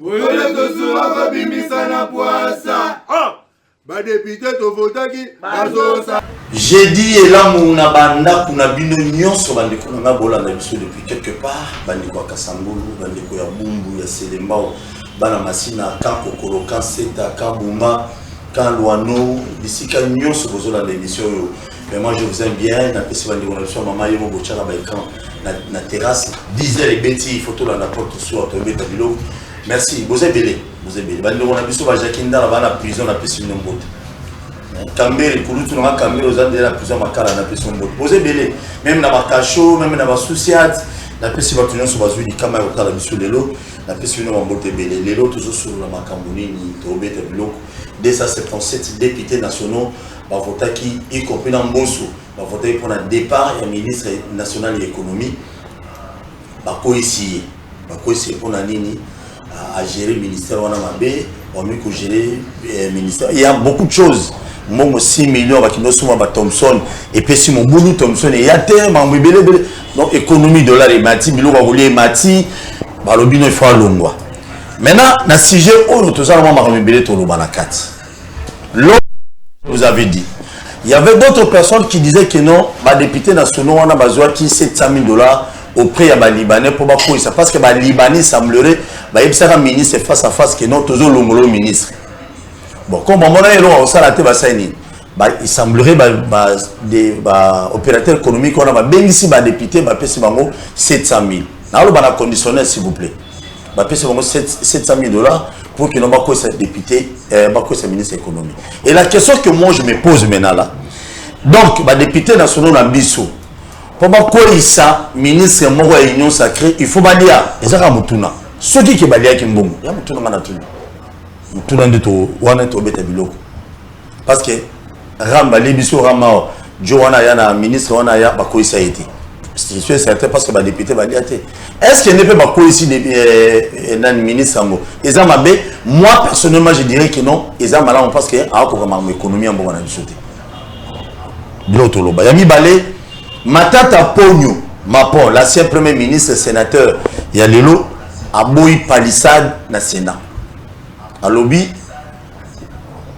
Ole tosura babimisa na poasa. Ba député to votaki bazosa. J'ai dit elamu na banda kuna bino nyonso bandeko na bola na biso depuis quelque part bandeko Kasangulu bandeko ya Bumbu ya Selembao bana masina Kanko Koloka Seta Kabuma Kanluano bisika nyonso bozola na émission yo. Mais moi je vous aime bien na pesi bandeko na biso mama yo bochala ba écran na terrasse 10h et beti photo la porte sur to beta bilo. Merci vous êtes belé bandeko na biso ba Jakinda la bana prison na pesi nombote. Cambere, Kouloutou, on a Cambere aux Andes, la prison Makala, la prison Bot. Posez belé, même dans ma cacho, même dans ma souciade, la prison Batunion sur Bazou, du Kamay, au Tala, monsieur Lelo, la prison en Boté belé, Lelo, toujours sur la Macamouni, Tobé, Tablo, 277 députés nationaux, Bavotaki, y compris dans Bosso, Bavotaki pour un départ, et un ministre national de l'économie, Bako ici pour la ligne, à gérer le ministère, on a mabé, on a mis que gérer le ministère. Il y a beaucoup de choses. Moi 6 millions qui nous sont à Thomson et puis si mon boulot Thomson et y a tellement donc économie dollar et mati bilo va rouler mati ba lobino il faut longwa maintenant na sujet où tout ça on va rebelle to lobanakat l'autre vous avez dit il y avait d'autres personnes qui disaient que non ba député nationaux on a besoin qui $700,000 auprès ya ba libanais pour ba ça parce que ba libanais semblerait ba yebsaka ministre face à face que non tozo longolo ministre. Bon, comme on a il semblerait des opérateurs économiques on a bien ici député $700,000. Dans le conditionnel s'il vous plaît. $700,000 pour que nous pas ce député ce ministre de l'économie. Et la question que moi je me pose maintenant là. Donc député national Nambiso pour quoi ça ministre moko ya union sacrée il faut balia ezaka mutuna. Ce qui est balia kimbongo. Ya mutuna manatuna. Tout le monde parce que Ramba, l'émission Rama, Joana Yana, ministre Wanaya, Bako ça a été. Je suis certain parce que les députés vont dire est-ce qu'il ne peut pas ici des ministres moi personnellement je dirais que non, ils ont malin parce que l'économie en bon l'autre loba. Yami Balé, Matata Pogno, Mapon, l'ancien premier ministre sénateur, Yalelo, Aboui Palissade, na Sénat. À lobby,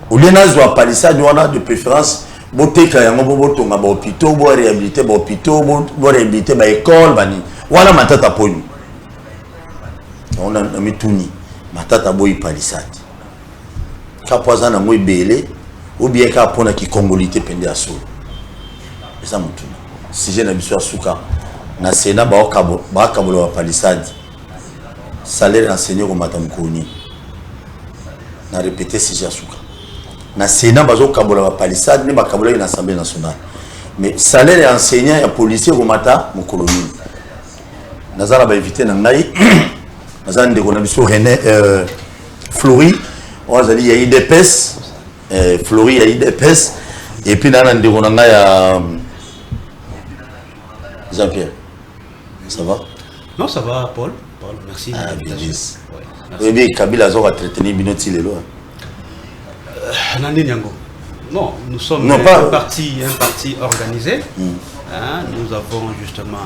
au lieu de palissade, on a de préférence, boté kayango boto nga hôpital, bo réhabiliter hôpital, bo réhabiliter ba école bani. Wana matata ponu. On a mis touni. Matata boy palissade. Ka poza na moi belé ou bien ka pona ki congolité pende aso. Ça mutuna. Si j'ai na biso asuka na Sénat ba kabolo palissade. Salaire enseignant ko matam koni. Na répété si j'ai asuka. Na Sénat bazo kabola ba palissade ni ba kabola na Assemblée nationale. Mais salaire enseignant et policier ko mata mon colonie. Nazala ba éviter na ngai. Nazala ndeko na biso René Flori, on a dit il y a IDPS Flori il y a IDPS et puis na ndeko na ngai ya Jean-Pierre. Ça va? Non, ça va Paul. Paul, merci. Ah, bien. Oui, bien, Kabila a traité Binoti Lelo. Non, nous sommes un parti organisé. Hein, nous avons justement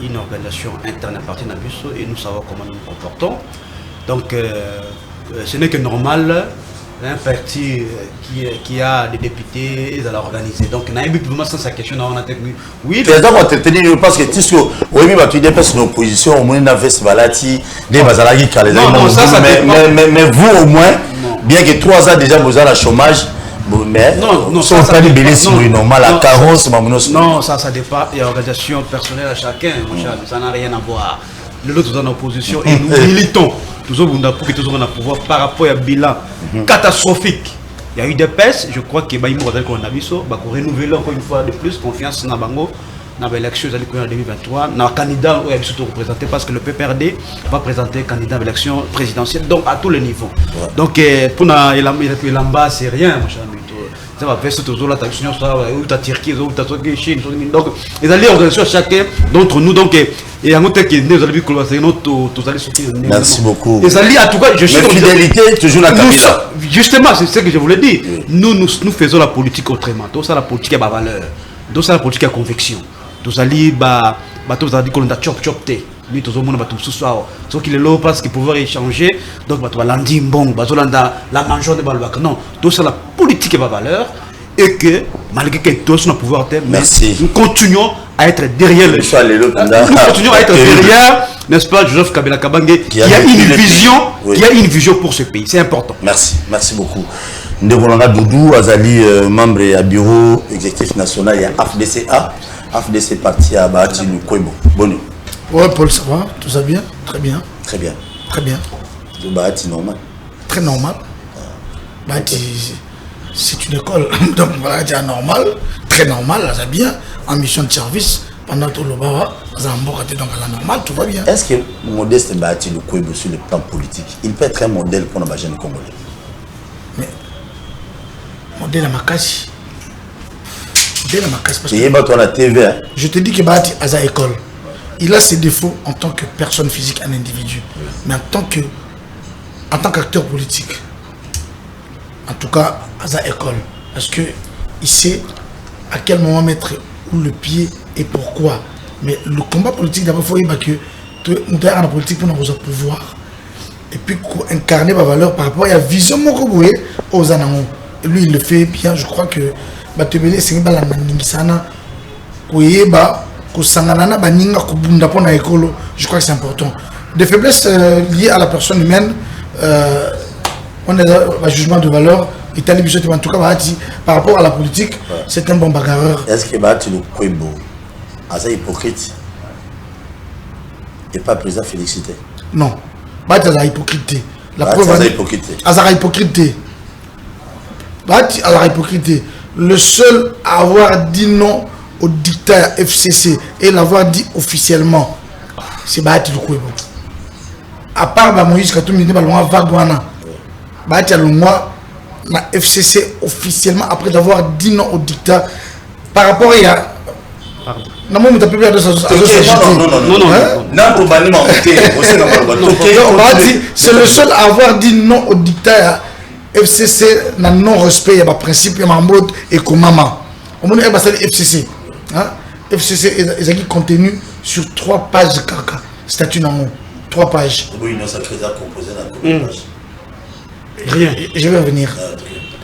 une organisation interne à partir d'Abusso et nous savons comment nous nous comportons. Donc, ce n'est que normal. Un parti qui a des députés et à l'organiser. Donc, on a eu plus sans sa question. On a dit oui. Parce que tu oui, tu dépasses l'opposition, au moins on a fait ce balati, des bazalagi qui mais vous au moins, bien que 3 ans déjà vous avez le chômage, mais non, ça pas des bénéfices normal la carence, non, ça dépend. Il y a organisation personnelle à chacun, mon cher, ça n'a rien à voir. L'autre est en opposition et nous militons. Toujours pour que tout le monde a pouvoir par rapport à un bilan catastrophique. Il y a eu des pèses, je crois que Baïmou qu'on a vu ça, va renouveler encore une fois de plus confiance dans Bango, dans l'élection en 2023, dans le candidat où il est surtout représenté parce que le PPRD va présenter candidat à l'élection présidentielle, donc à tous les niveaux. Donc pour l'amba, c'est rien, mon cher ami. Ça va faire ce tour là, ou ta Turquie, ou ta Chine, donc ils allaient organiser chacun d'entre nous, donc et en autre qui nous allons vu que nous allons sortir. Merci beaucoup. Les alliés, en tout cas, je suis fidélité toujours la Kabila. Justement, c'est ce que je voulais dire. Nous faisons la politique autrement. Donc ça la politique à valeur. Donc ça la politique à conviction. Nous allons tous dire qu'on a chop té. mais tous au monde va tout ce soir ce qu'il est là parce qu'il pouvoir échanger donc va lundi bon la mangeon de balbac non tout ça la politique et la valeur et que malgré que tous nos pouvoirs nous continuons à être derrière nous continuons à être derrière n'est-ce pas Joseph Kabila Kabange qui a une vision pour ce pays, c'est important. Merci beaucoup. Ndekolanga Doudou Azali membre du bureau exécutif national et AFDC parti à Bahati Lukwebo. Bonne. Ouais Paul, ça va, tout ça bien? Très bien. Très bien. De Bahati normal. Très normal. Bahati c'est une école donc voilà, c'est normal, très normal, là c'est bien en mission de service. Pendant tout le bas, donc à la normale, tout va bien. Est-ce que Modeste Bahati Lukwebo sur le plan politique, il peut être un modèle pour nos jeunes Congolais? Mais modèle à Makassi. Parce que la TV, hein? Je te dis que Bahati a sa école. Il a ses défauts en tant que personne physique, un individu. Mais en tant qu'acteur politique, en tout cas, à sa école. Parce qu'il sait à quel moment mettre où le pied et pourquoi. Mais le combat politique, d'abord, il faut que nous avons la politique pour nous pouvoir. Et puis, incarner ma valeur par rapport à la vision aux anangos. Et lui, il le fait bien. Je crois que Batebele, c'est une je crois que c'est important. Des faiblesses liées à la personne humaine, on a un jugement de valeur. En tout cas, par rapport à la politique, c'est un bon bagarreur. Est-ce que Bahati Lukwebo est hypocrite et pas président félicité? Non, Bahati est hypocrite. La preuve est hypocrite. Bahati est hypocrite. Le seul à avoir dit non au dictat FCC et l'avoir dit officiellement, c'est Bahati Lukwebo. À part Moïse Katumbi, Bahati a le mois. La FCC officiellement après avoir dit non au dictat par rapport à non c'est le seul à avoir dit non au dictat FCC n'a non respect il y a principe et mode et comment on va FCC FCC est contenu sur 3 pages caca statut non 3 pages. Rien, je vais revenir.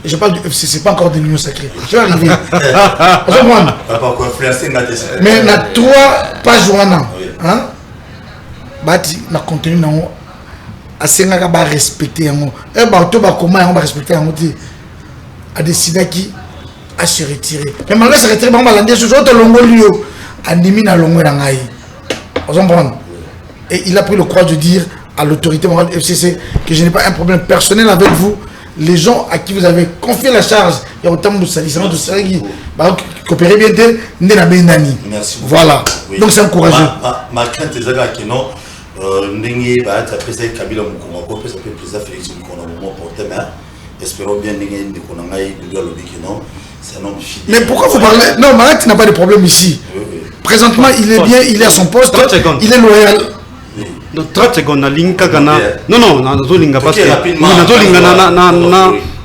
Je parle du FCC, pas encore de l'Union sacrée. Je vais arriver. Mais il y a 3 pages. Bahati, le contenu assez respecté. Et comment on va respecter a décidé qui a se retirer. Mais malgré se retirer, on va l'aider sur l'autre longue et il a pris le courage de dire à l'autorité morale FCC que je n'ai pas un problème personnel avec vous, les gens à qui vous avez confié la charge, il y a autant de salissement de Sergi, coopérer bien de Ndenabendani. Voilà, oui. Donc c'est encourageant. Ma crainte est que non, Ndenge va être président Kabila Mukongo, président Félix Mukongo, espérons bien Ndenge Ndekonangaï, non, c'est un homme fidèle. Mais pourquoi vous parlez? Non, Marat n'a pas de problème ici. Présentement, il est bien, il est à son poste, il est loyal. Donc 30 secondes na linka kana non nazolinga parce que nazolinga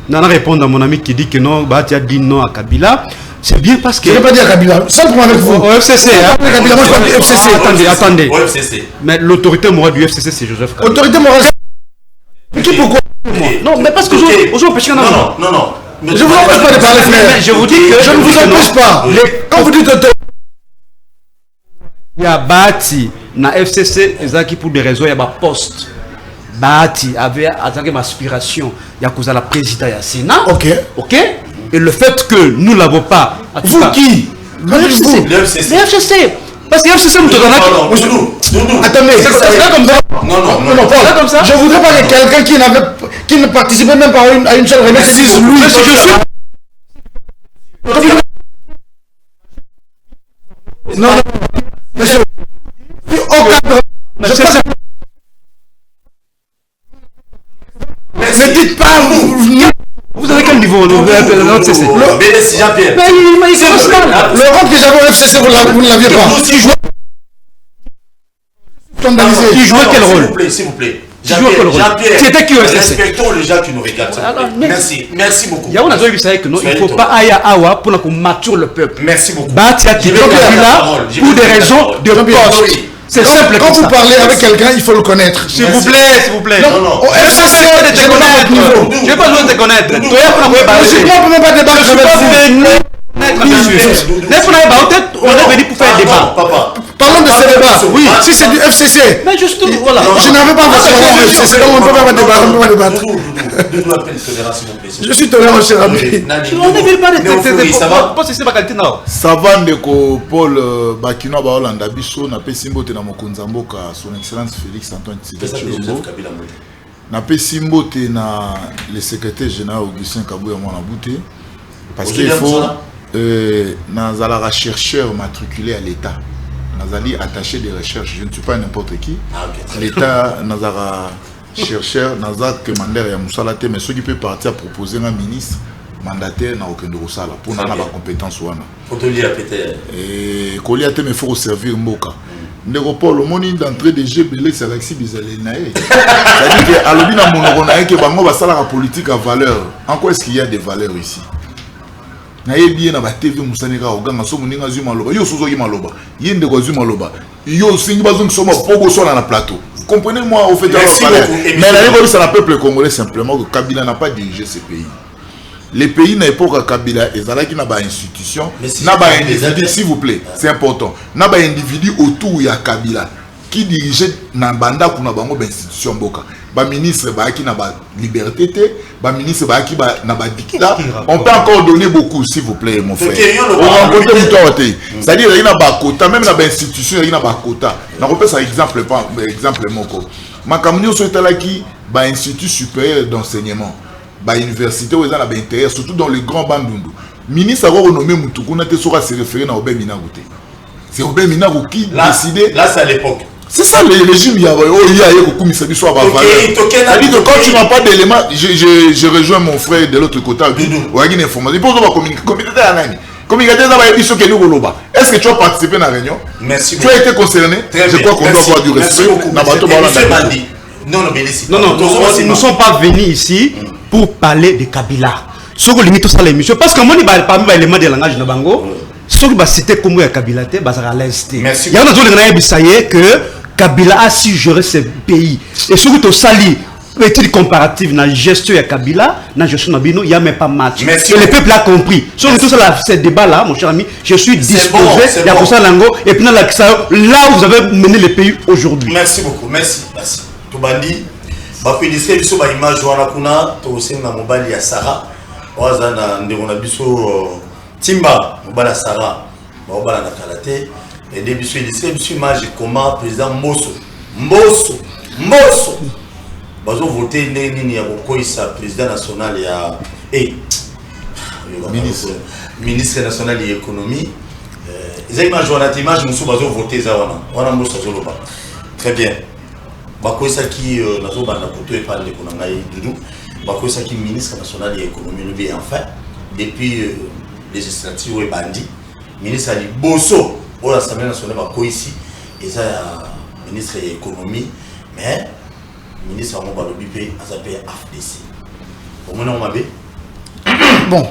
na répondre à mon ami qui dit que non Bahati a dit non à Kabila, c'est bien parce que je n'ai pas dit à Kabila simplement avec vous au FCC Kabila, moi je parle du FCC. Attendez mais l'autorité morale du FCC c'est Joseph Kabila. Autorité morale qui pourquoi non mais parce que je empêche non je vous empêche pas de parler mais je vous dis que je ne vous empêche pas quand vous dites il y a Bahati na FCC ezaki pour des raisons il y a ba poste Bahati avait attaqué ma aspiration il y a cause à la présidente ya Sénat OK et le fait que nous l'avons pas vous qui le FCC parce que FCC nous donne attendez c'est comme ça non comme ça je voudrais pas que quelqu'un qui ne participait même pas à une seule réunion dise lui je suis non monsieur ne dites pas vous avez quel niveau le FCC le rôle que j'avais au FCC vous ne l'aviez pas qui jouait quel rôle s'il vous plaît Jean-Pierre, c'était qui au FCC? Respectons les gens qui nous regardent. Merci beaucoup. Il y a un que non, il ne faut pas aller à Awa pour qu'on mature le peuple. Merci beaucoup. Bahati a quitté Kabila pour des raisons de poste. C'est simple. Quand vous parlez avec quelqu'un, il faut le connaître. S'il vous plaît. Non, au FCC, je n'ai pas besoin de te connaître. Je ne peux même pas débattre avec vous. On est venu pour faire un débat. Parlons de ce débat. Oui, si c'est du FCC. Mais juste, voilà. Je n'avais pas votre nom au FCC, donc on ne peut pas débattre. Je suis tolérant, cher ami. On ne veut pas de ça va. Ça va, Ndeko Paul Bakino Baolanda Biso, na Pesimbote na Mokonzamboka, son excellence Félix Antoine Tshisekedi Tshilombo. Na Pesimbote na le secrétaire général Augustin Kabouya Mwanabouté. Parce qu'il faut. Nazala chercheur matriculé à l'État. Nazali attaché de recherche. Je ne suis pas n'importe qui. L'État Nazara chercheur, Nazara commander ya Moussalate, mais ceux qui peuvent partir à proposer un ministre mandataire n'a aucun de Roussala pour n'avoir la compétence ouana. Et Koliate mais faut servir Mboka. Néropole, le monde d'entrée de GBL, c'est Alexis Bizalé. C'est-à-dire que Alobina Monogonaï, que Bango va savoir la politique à valeur. En quoi est-ce qu'il y a des valeurs ici? Naye bien na ba TV musaneka oganga so muninga zuma loba yo sozo yima loba yende ko zuma loba yo singi bazong soma pogo so na plateau. Vous comprenez moi au fait mais la révolution c'est le peuple congolais simplement que Kabila n'a pas dirigé ce pays. Les pays na époque Kabila ezalaki na ba institution na ba individu s'il vous plaît, c'est important. Na ba individu autour ya Kabila qui dirigeait na banda kuna bango ba institution mboka. Ba ministre ba qui na ba liberté té, ba ministre ba qui ba na ba dictat. On peut encore donner beaucoup s'il vous plaît mon frère. C'est-à-dire il y a ba quota même na ba institution il y a ba quota. Na repère ça exemple moko. Makamnio so etalaki ba institut supérieur d'enseignement, ba université où ils ont ba intérêt surtout dans les grands bandundu. Ministre a renommé Mutukuna te sera se référer na Obé Minagoute. C'est Obé Minago qui décidait. Là c'est à l'époque. C'est ça le régime, il y a c'est-à-dire que quand tu n'as pas d'éléments, je rejoins mon frère de l'autre côté, est-ce que tu as participé à la réunion? Merci. Tu as été concerné? Je crois qu'on doit avoir du respect. Non, nous ne sommes pas venus ici pour parler de Kabila. Ce que limite ça l'émission, parce que moi, parmi les éléments de langage de Bango, ce qui va citer comme Kabila, c'est à l'instinct. Il y a un autre que Kabila a su gérer ce pays. Et surtout, sali, étude comparative dans la gestion de Kabila, dans la gestion de Nabino, il n'y a même pas match. Et le peuple a compris. Sur tout ça, ce débat-là, mon cher ami, je suis disposé. Il y a pour ça, et puis là où vous avez mené le pays aujourd'hui. Merci beaucoup. Merci. Toubandi, je vais vous faire une image de mobile ya Sarah. Timba, mobile Sarah, mobile na Kalate. Et début sur image comment président Mbosso bazo voter nini ya kokoisa président national ya ministre national de l'économie ils image wana image musu bazo voter za wana Mbosso zoloba très bien bakoisa qui nazo banda koto e parler ko ngai dudu bakoisa qui ministre national de l'économie le bien enfin depuis législative et bandi ministre ali Bosso pour l'Assemblée nationale, ici, et ça, ministre de l'économie, mais ministre de l'OBP, ça s'appelle AFDC. Bon,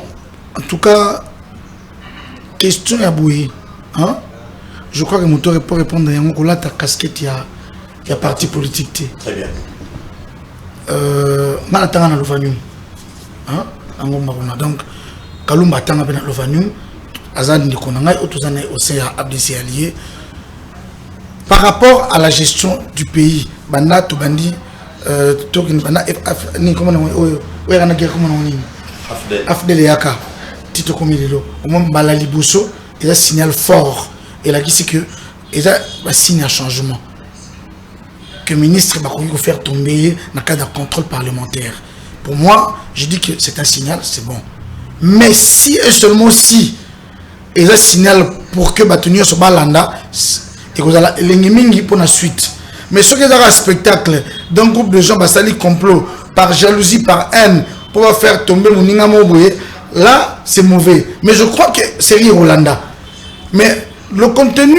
en tout cas, question à Boué. Hein? Je crois que Mouto peut répondre à là, ta casquette, il y a parti politique. Très bien. Malatanga na Lovanium. Donc, Kalumba Tanga na Lovanium. Par rapport à la gestion du pays, Banda Tobandi, Afdel Yaka, Tito Komililo, au moins Balali Bousso, il y a un signal fort. Et là, c'est que il y a un signe à changement. Que le ministre va faire tomber dans le cadre de contrôle parlementaire. Pour moi, je dis que c'est un signal, c'est bon. Mais si et seulement si, et ça signal pour que Batunio se balanda et que vous allez l'ennemi pour la suite. Mais ce qui est un spectacle d'un groupe de gens basali complot par jalousie, par haine pour faire tomber mon Ningamoboué, là c'est mauvais. Mais je crois que c'est Rolanda. Mais le contenu,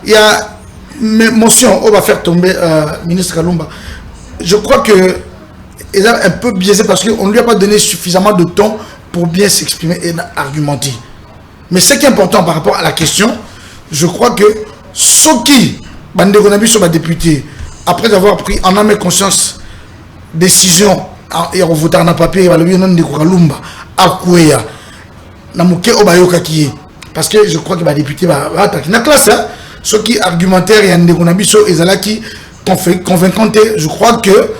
il y a motion, on va faire tomber ministre Kalumba. Je crois que il est un peu biaisé parce qu'on ne lui a pas donné suffisamment de temps pour bien s'exprimer et argumenter. Mais ce qui est important par rapport à la question, je crois que ce qui bande konabiso ba député après avoir pris en âme et conscience décision et voter en papier balobi non de Kalumba akweya na muke obayoka ki parce que je crois que ba député ba attaquer na classe hein ceux qui argumentaire et ndeko na biso ezalaki convaincante. Je crois que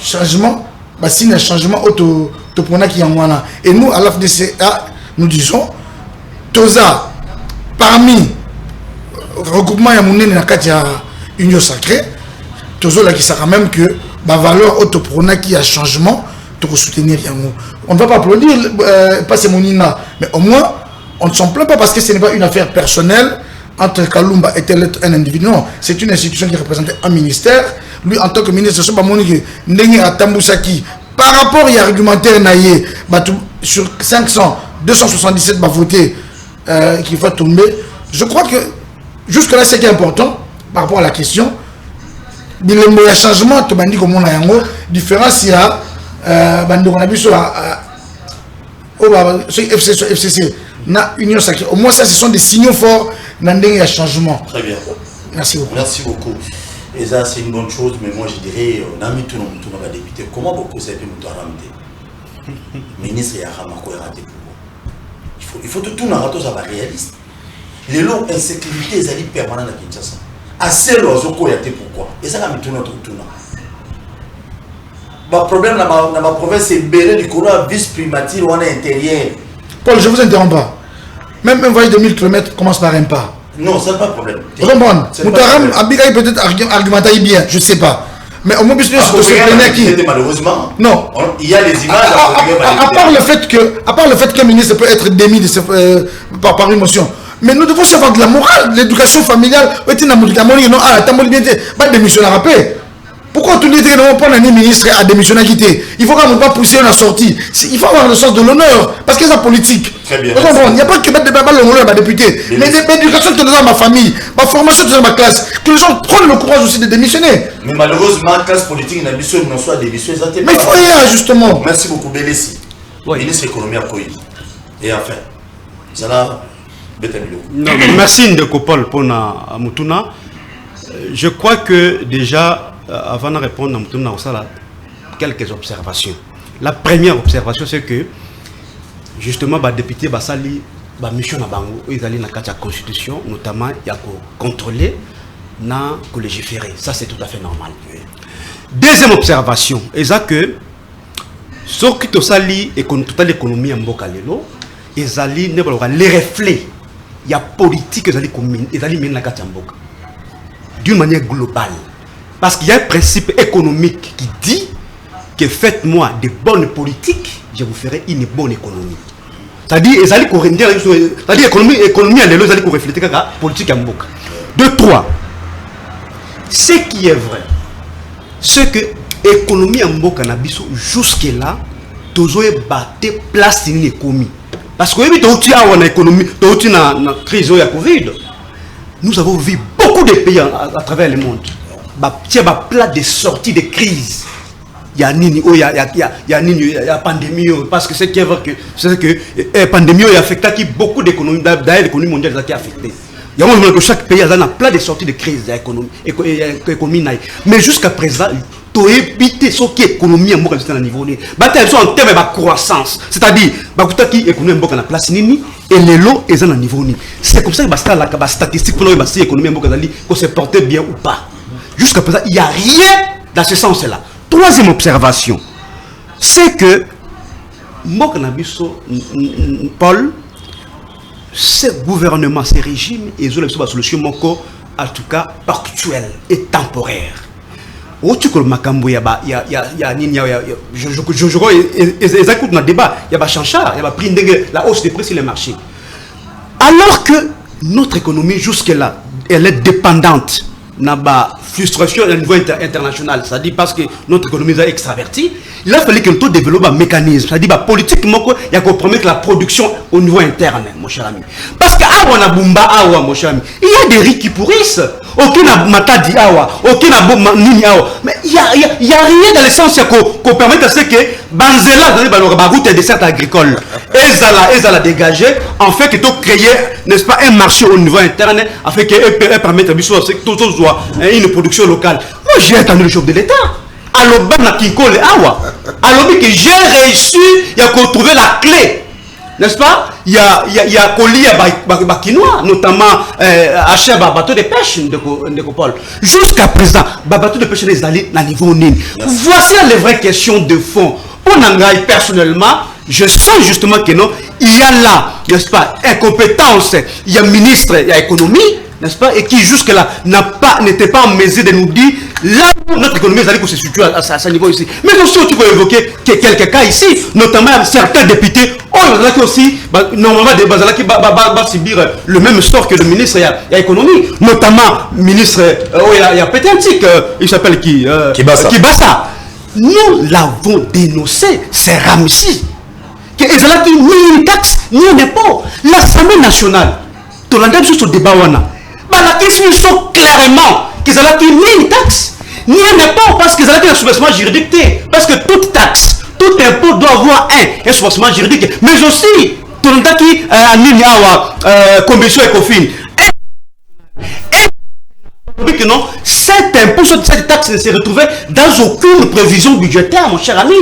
changement bah si un changement auto qui en et nous à l'AFDCA nous disons toza parmi regroupement ya monene na kati ya union sacrée tozo la qui ça quand même que bah valeur auto qui a changement pour soutenir yango. On ne va pas applaudir passer monina mais au moins on ne s'en plaint pas parce que ce n'est pas une affaire personnelle entre Kalumba et tel un individu. Non, c'est une institution qui représente un ministère. Lui, en tant que ministre, ce n'est pas mon par rapport à l'argumentaire naïe, sur 500, 277 votés qui va tomber. Je crois que jusque-là, c'est qui est important par rapport à la question. Il y a un changement, tu m'as dit comment on a un différence. Il y a FCC. Na union sacrée. Au moins ça, ce sont des signaux forts dans le changement. Très bien. Merci beaucoup. Merci beaucoup. Et ça, c'est une bonne chose, mais moi je dirais, on a mis tout le monde député. Comment beaucoup ça peut nous ramener? Ministre et Aramako est raté pour vous. Il faut tout le monde ça va réaliste. Les lots insécurité, ils allaient permanent à Kinshasa. Assez l'oiseau quoi y pourquoi? Et ça, on a mis tout notre tournant. Le problème dans ma province, c'est Béré du Koura, vice-primature, on est intérieur. Paul, je vous interromps pas. Même un voyage de 1000 km commence par un pas. Non, ça n'est pas un problème. Vous comprenez? Moutaram, Abigail peut-être argumenter bien, je ne sais pas. Mais au moins, puisque je se plaindre qui. Malheureusement. Non. Il y a les images. À part le fait qu'un ministre peut être démis par une motion. Mais nous devons savoir de la morale, de l'éducation familiale. Pas démissionner à paix. Pourquoi tout le monde prend un ministre à démissionner à quitter? Il faut quand même pas pousser la sortie. Il faut avoir le sens de l'honneur. Parce que c'est la politique. Très bien. Il n'y a pas que mettre des babas l'honneur à député. Mais l'éducation que dans ma famille, ma formation dans ma classe, que les gens prennent le courage aussi de démissionner. Mais malheureusement, la classe politique n'a pas soit démissionné. Mais il faut y aller justement. Merci beaucoup, Bélissi. Oui. Ministre de l'économie à Koï. Et enfin, ça là, merci Ndekopol pour Mutuna. Je crois que déjà, avant de répondre à Mutuna, on a quelques observations. La première observation, c'est que justement, les députés Basali, la mission à Bango, ils allaient dans la constitution, notamment, il y a contrôler, que légiférer. Ça, c'est tout à fait normal. Deuxième observation, c'est que ce qui est toute l'économie en Bokalelo, ils allaient les reflets. Il y a politique, ils allaient mener la Katiamboka d'une manière globale. Parce qu'il y a un principe économique qui dit que faites-moi de bonnes politiques, je vous ferai une bonne économie. C'est-à-dire, l'économie à l'élo, ils allaient refléter la politique à Mboka. De trois, ce qui est vrai, c'est que l'économie à Mboka jusque-là, toujours battu place dans l'économie. Parce que tu as une économie, tu as une crise de la Covid. Nous avons vu beaucoup de pays à travers le monde. Il y a plat de sortie de crise. Il y a la pandémie. Parce que c'est que la pandémie a affecté beaucoup d'économies. D'ailleurs, l'économie mondiale a été affectée. Il y a que chaque pays a un plat de sortie de crise de l'économie. Mais jusqu'à présent, tu as évité ce qui est l'économie à niveau. Elles sont en termes de croissance. C'est-à-dire, l'économie est en place et les lots sont en niveau. C'est comme ça que la statistique pour l'économie est se porter bien ou pas. Jusqu'à présent, il n'y a rien dans ce sens-là. Troisième observation, c'est que Paul, ce gouvernement, ce régime, ils ont une solution en tout cas actuelle et temporaire. Je écoute notre débat, il y a chanchard, il y a pris la hausse des prix sur les marchés. Alors que notre économie jusque-là, elle est dépendante de frustration au niveau international, c'est-à-dire parce que notre économie est extravertie, il a fallu que nous développions un mécanisme, c'est-à-dire politiquement, il y a qu'on promettre la production au niveau interne, mon cher ami. Parce que mon cher ami, il y a des riz qui pourrissent, aucun matadi awa, aucun nini awa, mais il n'y a rien dans le sens qu'on permet de ce que Banzela, la route des desserts agricoles. Ils allaient dégager, en fait, que tu créer, n'est-ce pas, un marché au niveau interne, afin qu'elle permette à une production locale. Moi, j'ai attendu le chef de l'État. Alors, que j'ai réussi à trouver la clé, n'est-ce pas? Il y a Koli Bakinois, notamment acheter un bateau de pêche de Paul. Jusqu'à présent, bateau de pêche les alliés à niveau nul. Voici les vraies questions de fond. Pour Nangaï, personnellement, je sens justement que non, il y a là, n'est-ce pas, incompétence, il y a ministre, il y a économie, n'est-ce pas, et qui jusque-là n'était pas en mesure de nous dire là où notre économie se situe à ce niveau ici. Mais aussi, tu peux évoquer quelques cas ici, notamment certains députés, qui aussi, normalement, des bases qui vont subir le même sort que le ministre et l'économie, notamment ministre, il y a Pétentique, il s'appelle qui Kibasa. Nous l'avons dénoncé, c'est Ramsey. Et ça a dit ni une taxe, ni un impôt. L'Assemblée nationale, tout le monde sur le débat, la question sont clairement qu'ils ont dit ni une taxe, ni un impôt, parce qu'ils ont dit un soubassement juridique. Parce que toute taxe, tout impôt doit avoir un soubassement juridique. Mais aussi, tout le monde qui a mis la commission ECOFIN. Que non, cet impôt, cette taxe ne s'est retrouvée dans aucune prévision budgétaire, mon cher ami.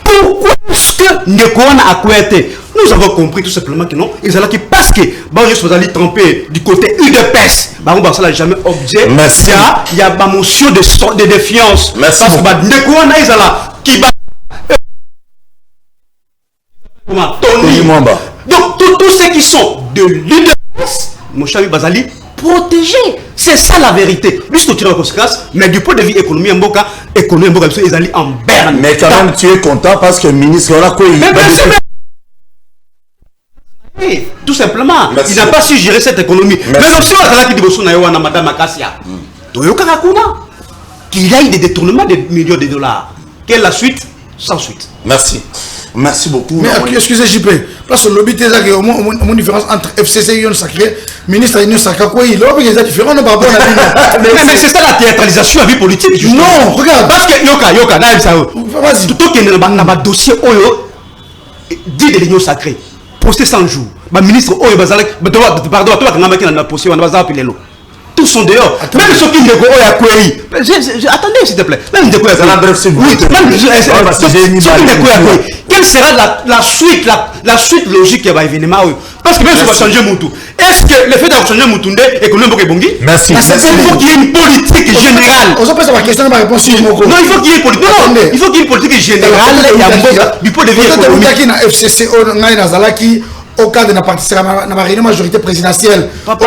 Pourquoi est-ce que Nekouana a couetté? Nous avons compris tout simplement que non, ils allaient parce que je suis allé tromper du côté UDPS. Ça n'a jamais objet. Merci. Il y a ma motion de défiance. Merci. Parce que Nekouana, ils allaient qui va. Tony Mwamba. Donc, tous ceux qui sont de l'UDPS, mon cher Bazali, protégés. C'est ça la vérité. Lui, c'est tiré en conséquence, mais du point de vue économie, ils allaient en berne. Mais quand même, tu es content parce que le ministre, on a quoi il tout simplement, merci. Il n'a pas su gérer cette économie. Merci. Mais aussi, on a dit que Madame Akassia, qu'il y a eu des détournements de millions de dollars. Quelle est la suite? Sans suite. Merci. Merci beaucoup. Mais excusez JP, parce que l'objet est qu'il y a une différence entre FCC et Union Sacrée, ministre et Union Sacrée, il y a une différence par rapport à la mais c'est ça la théâtralisation à vie politique. Justement. Non, regarde. Parce que Yoka, vas-y. Tout ce qui est dans le dossier dit de l'Union Sacrée, posté 100 jours. Le ministre pardon, tous sont dehors. Même ceux qui ne attendez s'il te plaît. Même quelle sera la suite logique qui va événement? Parce que même si on va changer Moutou, est-ce que le fait d'avoir changé Moutou est que Bongi? Merci. Il faut qu'il y ait une politique générale. On peut savoir la question de ma réponse. Non, il faut qu'il y ait une politique. Non, il faut qu'il y ait une politique générale du point de vue économique. FCC au cas de la réunion majorité présidentielle. Ce n'est pas ça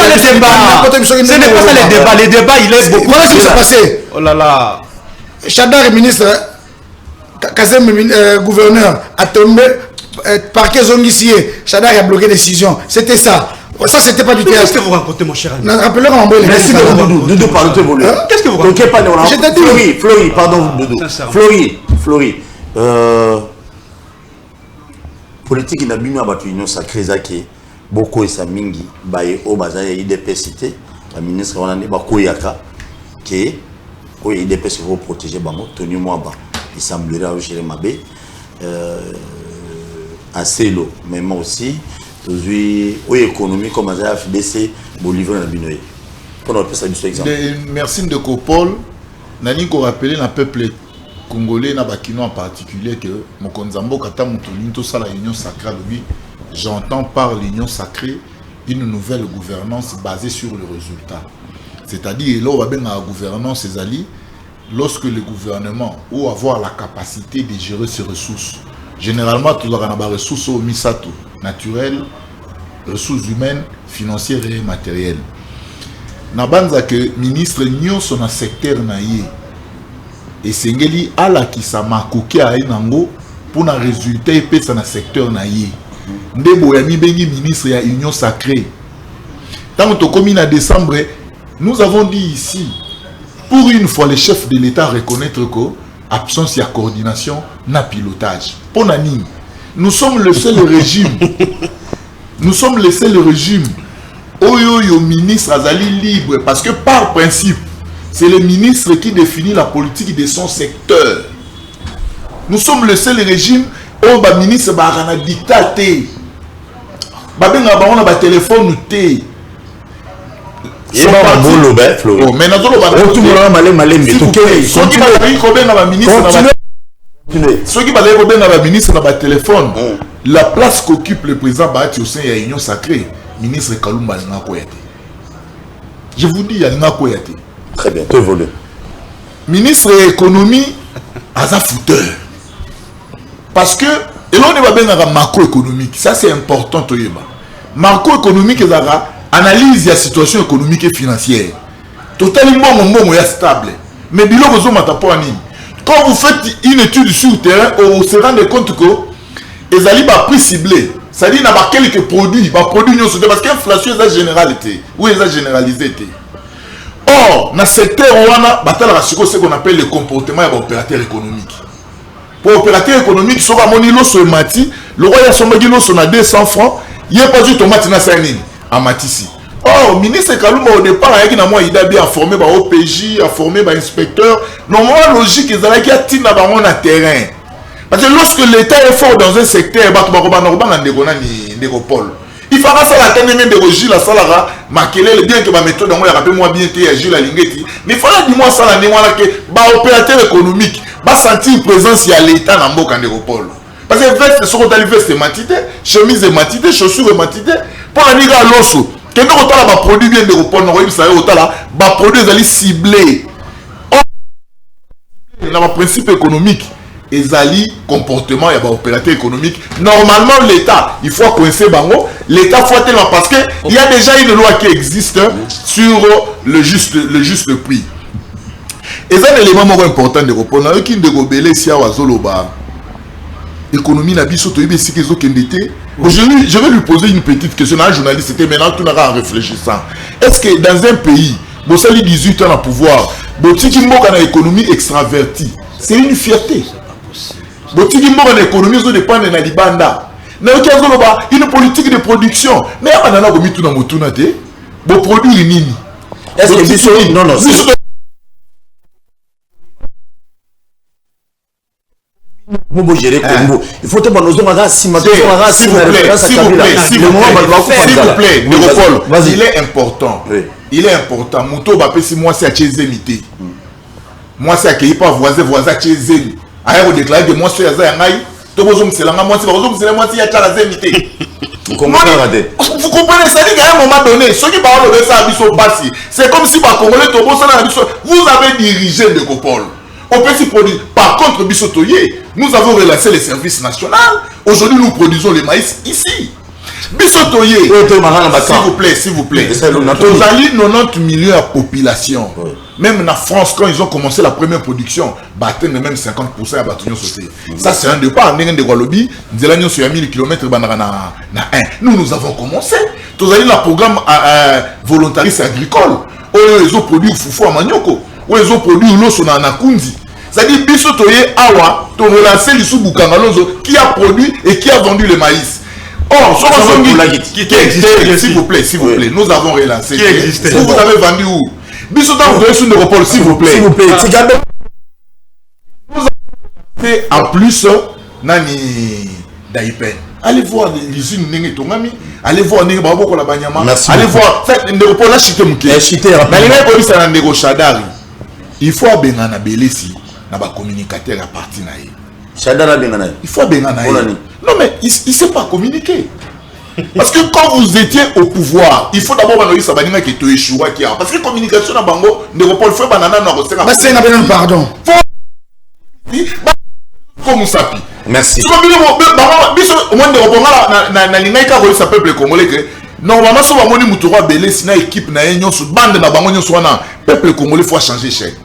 le débat. Ce n'est pas ça le débat. Le débat, il est beaucoup. Voilà ce qui s'est passé. Oh là là. Chadar, ministre, Kazem, gouverneur, a tombé, parquet Zongissier, Chadar a bloqué la décision. C'était ça. Ça, c'était pas du théâtre. Qu'est-ce que vous racontez, mon cher ami? Rappelez-moi en bonne. Merci beaucoup, Doudou. Qu'est-ce que vous racontez? Florie, pardon, Doudou. Florie. Politique na bino abatu union sacrée zaki boko esa mingi baye o baza ya IDPS cité la ministre wana ne bakoyaka ke o IDPS faut protéger bango Tony Mwamba il semblerait au gérer mabe à Selo mais moi aussi aujourd'hui o économie comme ça FDC bo livrer na bino pour notre ça du exemple. Merci de Paul nani ko rappeler na peuple Congolais na bakino en particulier que Mokonzambo kata mutolinto sala union sacrée lui j'entends par l'union sacrée une nouvelle gouvernance basée sur le résultat. C'est-à-dire là on va bien à la gouvernance ses alliés lorsque le gouvernement ou avoir la capacité de gérer ses ressources. Généralement tout doit avoir ressources au misato naturelles, ressources humaines, financières et matérielles. Na banza que ministre nyon son secteur naïe et Sengeli ala qui sa makoki a enango pour un résultat et pèse dans le secteur naïe. Ndebo yami bengi ministre ya union sacrée. Tant que commis en décembre, nous avons dit ici, pour une fois les chefs de l'État reconnaître que absence de coordination na pilotage. Pour nani, nous sommes le seul régime. Nous sommes le seul régime. Oyo ministre azali libre parce que par principe c'est le ministre qui définit la politique de son secteur. Nous sommes le seul régime oh ba ministre ba kana dictaté ba benga ba on a ba téléphone té il va ba bolo ba Flo mais na zolo ba tout le monde malé mais tout so qui ba ko benga ba ministre ceux qui balaient bien dans la ministre dans le téléphone, la place qu'occupe le président Bahati au sein de l'Union sacrée, ministre Kalumba n'a pas été. Je vous dis, il y a n'a pas été. Très bien, tout volé. Ministre de l'économie, a un fouteur. Parce que, et là on est bien dans la macroéconomique, ça c'est important. Macroéconomique, c'est analyse de la situation économique et financière. Totalement, bon, stable. Mais bilo, vous avez pas quand vous faites une étude sur le terrain, vous se rendez compte que les alliés ont prix ciblé. C'est-à-dire qu'il y a quelques produits, parce que l'inflation est généralité. Ou est généralisée. Or, dans le secteur, on a ce qu'on appelle le comportement des opérateurs économiques. Pour opérateur économique, si on a mon mati, le roi a son magino a 200 francs, il n'y a pas du tomate dans sa ligne, à Matissi. Oh, ministre Kalumba au départ, il a bien formé par OPJ, a formé par inspecteur. Normalement, logique, ils ont été tirés dans le terrain. Parce que lorsque l'État est fort dans un secteur, il fera ça la tête de Roger, la salara, maquiller bien que ma méthode, moi, rappelle-moi bien, tu es Gilles Lingeti. Mais il faudra dire moi ça, la opérateur économique, va sentir présence il y a l'État dans le Canégopole. Parce que veste, ce qu'on a dit, c'est matité, chemise est matité, chaussures est matité, pour la niga à l'osso. Quand on a des produits bien de repos, on a des produits ciblés. Dans le principe économique, les alliés comportement, il y a des opérateurs économiques. Normalement, l'État, il faut coincer bango. L'État faut tellement parce qu'il y a déjà une loi qui existe sur le juste prix. Et c'est un élément important de repos. On a qui de rebelle si à Wazoloba. Économie n'a biso to ibesi kezo kendete. Je vais lui poser une petite question à un journaliste, c'était maintenant tout en réfléchissant. Est-ce que dans un pays, vous avez 18 ans à pouvoir, vous avez une économie extravertie, c'est une fierté. Vous avez une économie qui dépend de la Libanda. Vous avez une politique de production. Mais vous avez mis tout dans mon tournate. Vous produisez nini. Est-ce que non, non. Vous gérez Congo. Il faut que nous ayons s'il vous plaît, il est important. Il est important. Mouto bapesi moi c'est à Chezemité. Moi c'est à Keipa voisin Chezemi. Ailleurs déclarer que moi c'est à Zangai. Tobozo mselanga moi c'est moi c'est à Chazemité. Vous comprenez, ça dit qu'à un moment donné, ceux qui parlent de ça à Bissau Passi, c'est comme si par Congolais vous avez dirigé de Copol. On peut s'y produire. Par contre, Bissotoye, nous avons relancé les services nationaux. Aujourd'hui, nous produisons le maïs ici. Bissotoye, s'il vous plaît. Vous avez 90 millions de population. Même en France, quand ils ont commencé la première production, ils atteindre même 50% à bâtiment sauté. Ça, c'est un départ. Nous avons sur 1000 km. Nous avons commencé. Vous avez le programme volontariste agricole. Ils ont produit foufou à Manioko. Ils ont produit l'eau na Nakundi. C'est-à-dire Bissotoye Awa, tu relancé l'issou Boukangalonzo qui a produit et qui a vendu le maïs. Or, qui existait, s'il vous plaît, nous avons relancé. Qui existait. Vous avez vendu où? Bissotoye, vous donnez sur l'Europol, s'il vous plaît. En plus, Nani Daipen. Allez voir l'usine Nenge Tongami. Allez voir Nenge Baboko la Banyama. Allez voir. L'Europol a chité Mouké. Il faut Bengana Belesi. Il communicateur à partir il faut Bengana. Non mais il ne sait pas communiquer. Parce que quand vous étiez au pouvoir, il faut d'abord que tu échoues. Parce que la communication à Bango ne peut pas faire banana. Pardon. Comme ça. Merci. Peuple congolais. Normalement, si on a une Belesi, une équipe, une bande de Bango, peuple congolais faut changer chèque.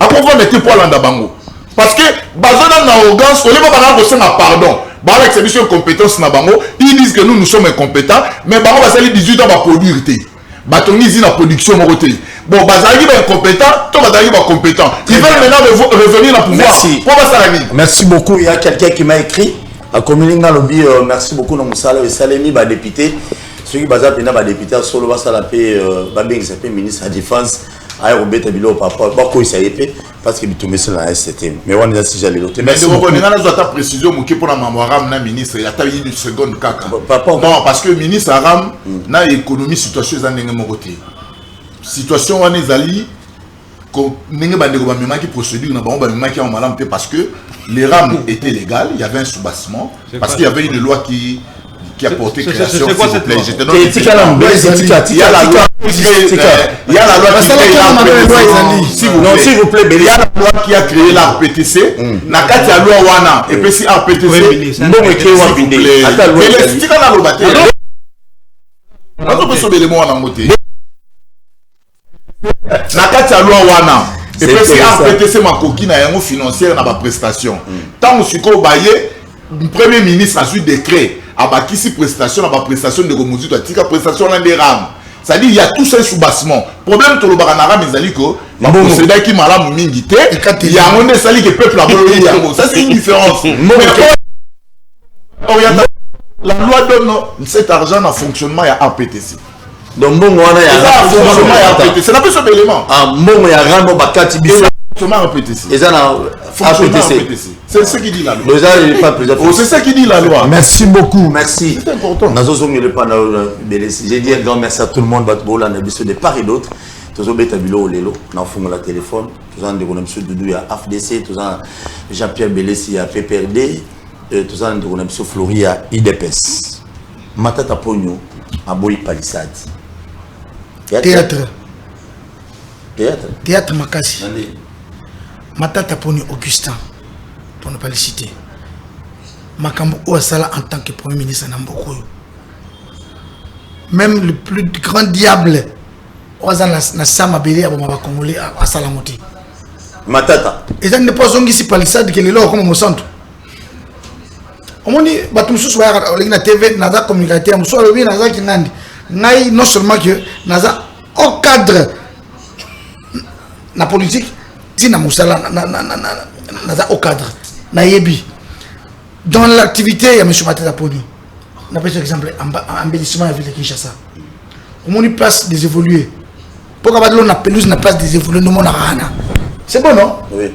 Après, on mettre pour l'anda bango. Parce que, basé dans l'arrogance, on n'est pas pardon. Bah, avec ces compétences na bango, ils disent que nous sommes incompétents, mais bango va salir 18 ans à produire. Bah, ton usine la production moroté. Bon, bah, ça arrive incompétent, toi, bah, arrive compétent. Ils veulent maintenant revenir dans le pouvoir. Merci. Merci beaucoup. Il y a quelqu'un qui m'a écrit. À communiquer dans le lobby, merci beaucoup, dans mon salaire, et Salemi, bah, député. Ceux qui basent à député, solo, va s'appelle, ministre de la Défense. aérobeta bilo papa bako isa épée parce que bitumé sur la STM mais on est si j'allais l'autre mais on a ta précision mon qui pour la mémoire na ministre il a taillé une seconde kaka papa non parce que ministre Aram na économie situation za ndenge moko te situation wana ezali ko ndenge bandeko ba memaki procédure na bango ba memaki en malam parce que les rames étaient légales il y avait un soubassement parce qu'il y avait une loi qui a porté création s'il vous plaît j'étais non il y a la loi s'il vous plaît il y a la loi qui a créé la RPTC na kati ya loi wana et puis si RPTC ndongo ke wa binde ata loi mais le tika na lobate on peut sauver les mots en angoté na kati ya loi wana et puis si RPTC makoki na yango financière na ba prestation tant siko baye premier ministre a su décret abakisi prestation na ba prestation de Gomuzi tika prestation na des rames ça dit il y a tout ça soubassement problème to lo baka na rame ezali ko ba procédure qui malamu mingi te il y a monde sali que peuple a bololi yango ça c'est une différence la loi donne cet argent en fonctionnement ya RPTC donc mbongo wana ya fonctionnement ya RPTC c'est la plus élément mbongo ya rambo bakati biso fonctionnement RPTC eza na RPTC c'est ce qui dit la loi c'est ça qui dit la loi merci beaucoup merci c'est important nazozongele pa na j'ai dit un grand merci à tout le monde batbola na biso de part et d'autre tozobeta bilo lelo na fungola téléphone tozan de kona monsieur Doudou ya FDC tozan Jean-Pierre Belesi ya PPRD tozan de kona monsieur Flori ya IDPS Matata Ponyo aboyi palissade théâtre makasi Matata Ponyo Augustin pour ne pas le citer Makambo Ouassala en tant que premier ministre Nambokoyo même le plus grand diable Ouassala na sama belé à Bama Congolais à Salamoti Matata et ça n'est pas zongi si palissade que les lois comme au centre on dit batum sous la TV naza communicateur muso le bien naza kinandi ngai non seulement que naza au cadre la politique si na musala naza au cadre na yebi dans l'activité il y a monsieur Matata Ponyo on appelle par exemple embellissement de la ville de Kinshasa on dit place des évolués pourquoi pas de la pelouse na place des évolués no mona rana c'est bon non oui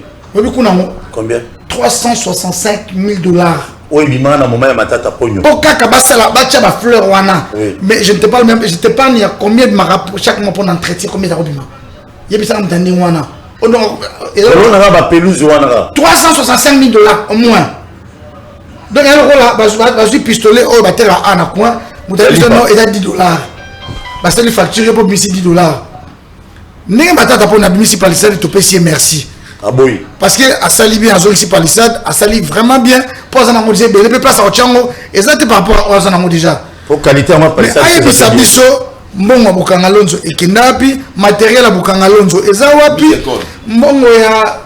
combien 365 000 $. Oui, bima na moment ya Matata Ponyo. Pourquoi kabasala bacha ba fleur wana. Mais je ne te parle même, je te parle il y a combien de mara chaque mois pour entretien combien de robima. Yebi ça m'tandi wana. On a ba pelouse wana. 365 000 $ au moins. Donc alors là ba pistolet au batela ana coin, mutali non et 10 $. Parce que les factures pour bisi 10 $. N'est Matata Ponyo bisi palissade to pesier merci. Ah oui. Parce que à sali bien à zone ici palissade, à sali vraiment bien pour ça na modise les place à Ochango et ça par rapport à ça na déjà. Pour qualité à palissade. Mais ça biso mbongo bukanga lonzo et kinapi matériel à bukanga lonzo et ça wapi mbongo ya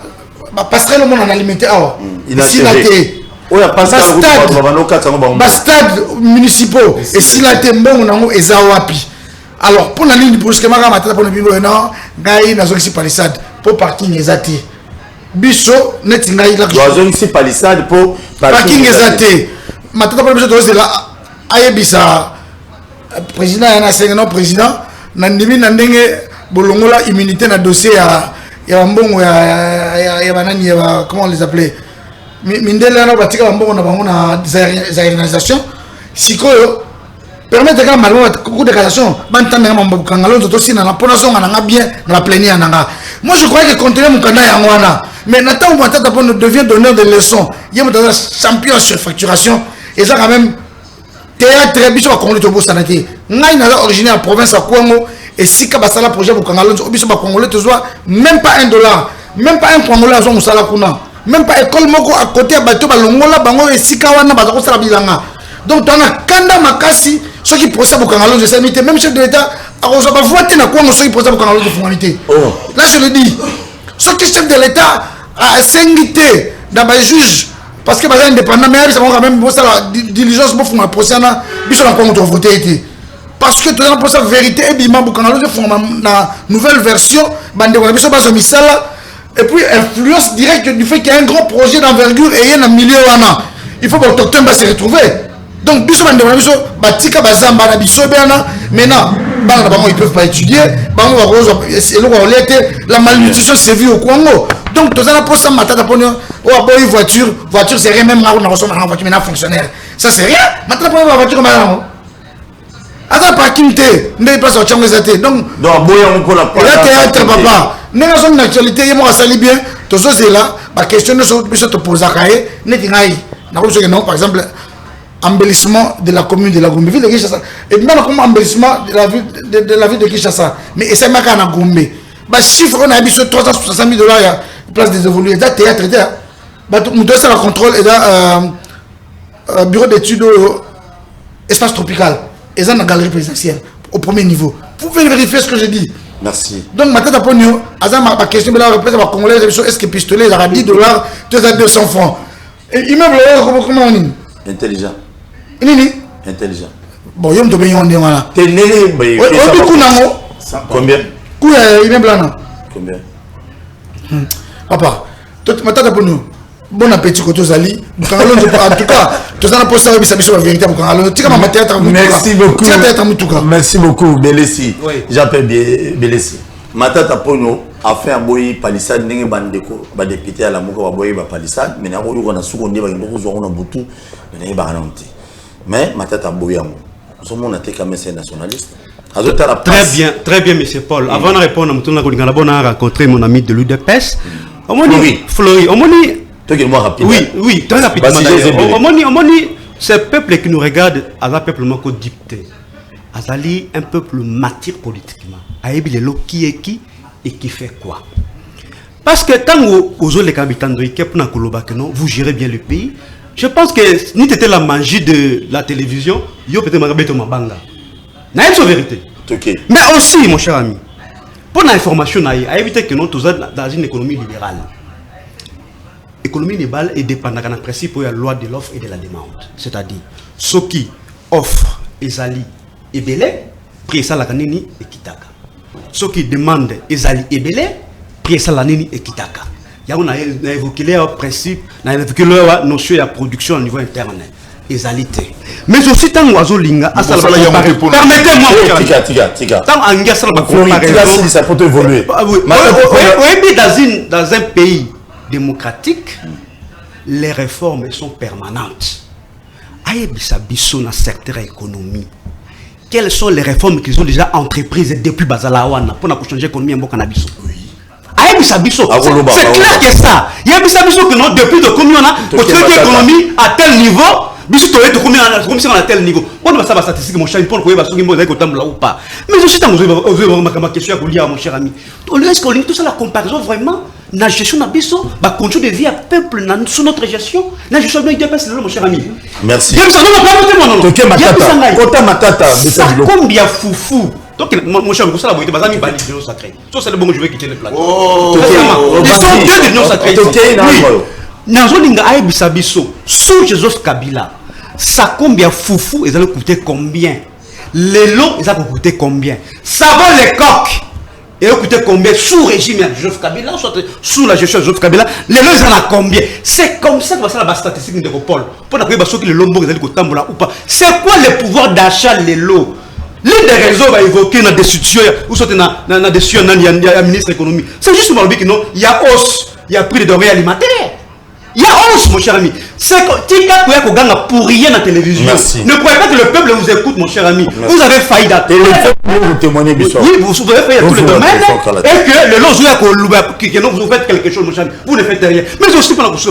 ba passerelle mon en alimenter awa. Ici la té. Oh ya passerelle ba stade municipaux et si la té mbongo nango et ça wapi. Alors pour la ligne brusquement ka matata pour le bingo non ngai na zone ici palissade pour parking ezati. Biso neti ngai la zone ici palissade pour parking ezati. Matata pour biso doze la ayebisa président yana senga non président na ndimi na ndenge bolongola immunité na dossier ya mbongo ya banani ya comment on les appelait mindele na batika mbongo na bango na zaérisation sikoyo permettre que malmo coup de cassation bantanda mambo kangalonzo to sina na pona songa na bien na la plénière nanga. Moi je croyais que continuer mon canal ya ngwana mais Nathan Matata Ponyo devient donneur de leçons il est champion sur facturation et ça quand même théâtre biso ba Congolais to bosanate ngai na originaire de province à Congo et si ka basala projet pour kangalonzo biso ba Congolais to soit même pas $1 même pas un Congolais à son musala kuna même pas école moko à côté à bateau ba longola bango et si ka wana ba ko sala bilanga. Donc tu as kanda makasi ceux qui procèdent pour kangalonzo c'est même chef de l'état a reçu pas voter na Congo ceux qui procèdent pour kangalonzo formalité. Là je le dis ceux qui chef de l'état a s'invité dans les juges parce que les indépendants mais ils ont quand même la diligence pour faire un procès ils sont encore contre voter parce que tu as pour sa vérité et bima pour kangalonzo font la nouvelle version bande de biso baso misala et puis influence directe du fait qu'il y a un grand projet d'envergure et il y a un milieu wana il faut que l'autochtone va se retrouver. Donc biso bande de biso batika bazamba na biso bena maintenant ils peuvent pas étudier, la malnutrition s'est vue au Congo. Donc, tout ça, pour ça, voiture c'est rien, même là, on a reçu une voiture maintenant fonctionnaire. Ça, c'est rien. Maintenant, pour une voiture comme ça, attends, parking, n'est pas sorti en réalité. Donc, là, théâtre, papa. N'est pas une actualité, il y a sali bien. Tout ça, c'est là. Ma question, je te pose à Kaye. Non, par exemple, embellissement de la commune de la Gombe, ville de Kinshasa. Et même comme embellissement de la ville de Kinshasa. Mais c'est ma canne à Gombe. Bah, chiffre, on a mis sur 360 000 $, il y a place des évolués. Il y a théâtre, il y a. Bah, nous devons faire le contrôle et dans bureau d'études espace tropical. Et ça, dans la galerie présidentielle, au premier niveau. Vous pouvez vérifier ce que je dis. Merci. Donc, ma tête à Pogno, ma question, mais là, représente ma Congolais, est-ce que pistolet, il a 10 $, 200 francs. Et immeuble, comment on dit? Intelligent. Nini? Intelligent. Bon, il y a un peu de voilà. T'es né, mais. Combien? Combien? Papa, ma tête à Pogno. Bon appétit quand tu allais. En tout cas, tu as pas ça sur la vérité. Merci beaucoup. Merci beaucoup, Belessi. J'appelle Belessi. Ma tata Pono a fait un boy palissade n'engé bandeko, député à la mouka boy palissade, mais n'a pas eu qu'on a souvent ba ngoko zo on butu, n'engé ba ranti. Mais ma tata boyamo. Nous sommes on a été comme nationaliste. Très bien, monsieur Paul. Avant de répondre, on a rencontré mon ami de l'UDPS. Fleury. Oui, très rapidement. Ce peuple qui nous regarde, c'est un peuple dicté. C'est un peuple matière politiquement. Qui est qui et qui fait quoi. Parce que tant que les habitants de Ikep, vous gérez bien le pays, je pense que si c'était la magie de la télévision, il y a peut-être ma banga. C'est la vérité. Mais aussi, mon cher ami, pour l'information, à éviter que nous sommes dans une économie libérale. L'économie libérale est dépendante d'un principe de la loi de l'offre et de la demande. C'est-à-dire, ceux qui offrent Ezali et Belé, prient ça la kanini et kitaka. Ceux qui demandent Ezali et Belé, prient ça la nini et kitaka. On a évoqué le principe, on a évoqué la notion de la production au niveau interne. Ezalité. Mais aussi, tant que linga, permettez-moi, ça peut évoluer. Dans un pays démocratique, les réformes sont permanentes. Dans le secteur économique, quelles sont les réformes qu'ils ont déjà entreprises depuis Bazalawana pour changer l'économie en Bokanabiso? C'est clair que ça. Il y a que depuis le commun, pour traiter l'économie à tel niveau, mais aussi, ma question à mon cher ami. Est-ce qu'on tout ça la comparaison vraiment? La gestion d'abisso, bah contrôle de vie à peuple sous notre gestion, la gestion de l'IDPS, mon cher ami. Merci. Combien foufou. Donc, mon cher, vous savez, la l'union sacrée. Ça, c'est le bon, je vais quitter le plateau. Ils sont deux de l'union sacrée. Nazolinga Aïbisabiso, sous Joseph Kabila, ça combien foufou, ils allaient coûter combien? Les lots, ils allaient coûter combien? Ça vaut les coques. Et écoutez combien sous régime de Joseph Kabila, soit sous la gestion de Joseph Kabila, les lots ils en ont combien? C'est comme ça que va faire la statistique de Paul. Pour que les lombos ils allaient coûter ou pas. C'est quoi le pouvoir d'achat les lots? L'une des raisons va évoquer dans des situations où sont dans des situations il y a un ministre de l'économie. C'est juste pour le dire que non, il y a hausse, il y a prix de denrées alimentaires. Il y a hausse, mon cher ami. C'est que pour rien dans la télévision. Merci. Ne croyez pas que le peuple vous écoute, mon cher ami. Merci. Vous avez failli d'attendre. Vous témoignez, Bissot. Oui, vous avez failli dans tous les domaines. Et que le long, vous faites quelque chose, mon cher ami. Vous ne faites rien. Mais aussi, pendant que vous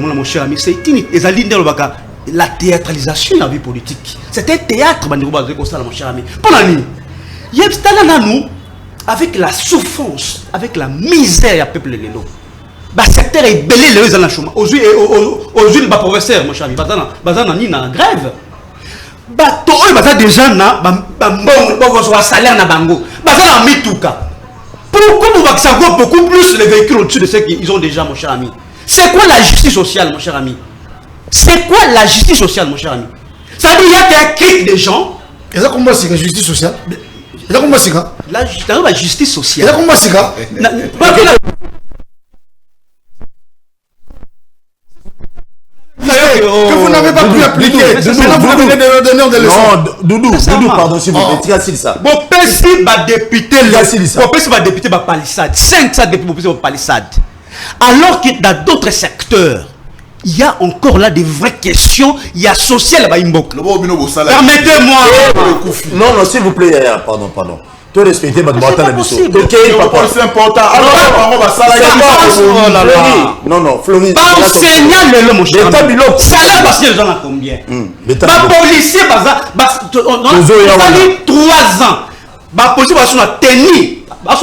mais, mon cher ami, c'est la théâtralisation de la vie politique. C'est un théâtre, mon cher ami. Pendant il y a nous. Avec la souffrance, avec la misère du peuple de l'Élo. Le secteur est belé, les gens sont aux yeux, professeur, mon cher ami, bazana ni na grève. Des gens ont un salaire na bango. Bazana mituka. Pourquoi vous vacciner beaucoup plus les véhicules au-dessus de ceux qu'ils ont déjà, mon cher ami? C'est quoi la justice sociale, mon cher ami? C'est quoi la justice sociale, mon cher ami? Ça veut dire qu'il y a un clic des gens. Et ça, comment c'est la justice sociale? La justice sociale. Que vous n'avez n'avez pas pu appliquer. Maintenant, vous venez de donner des leçons. Non, Doudou, pardon, s'il vous plaît. Tu as dit ça. Bon, si va député, va député, va palissade. 500 députés, va palissade. Alors que dans d'autres secteurs, il y a encore là des vraies questions. Il y a social à Imbok. Permettez-moi. Non, s'il vous plaît, pardon. Tu respectes ma demande à la mission. Ok, papa. C'est important. Alors, on va s'arrêter. Non, Floris. Enseignant le mon cher. Salaire parce que les gens ont combien? Ma policier, on a 3 ans. Ma policier, on a tenu. 3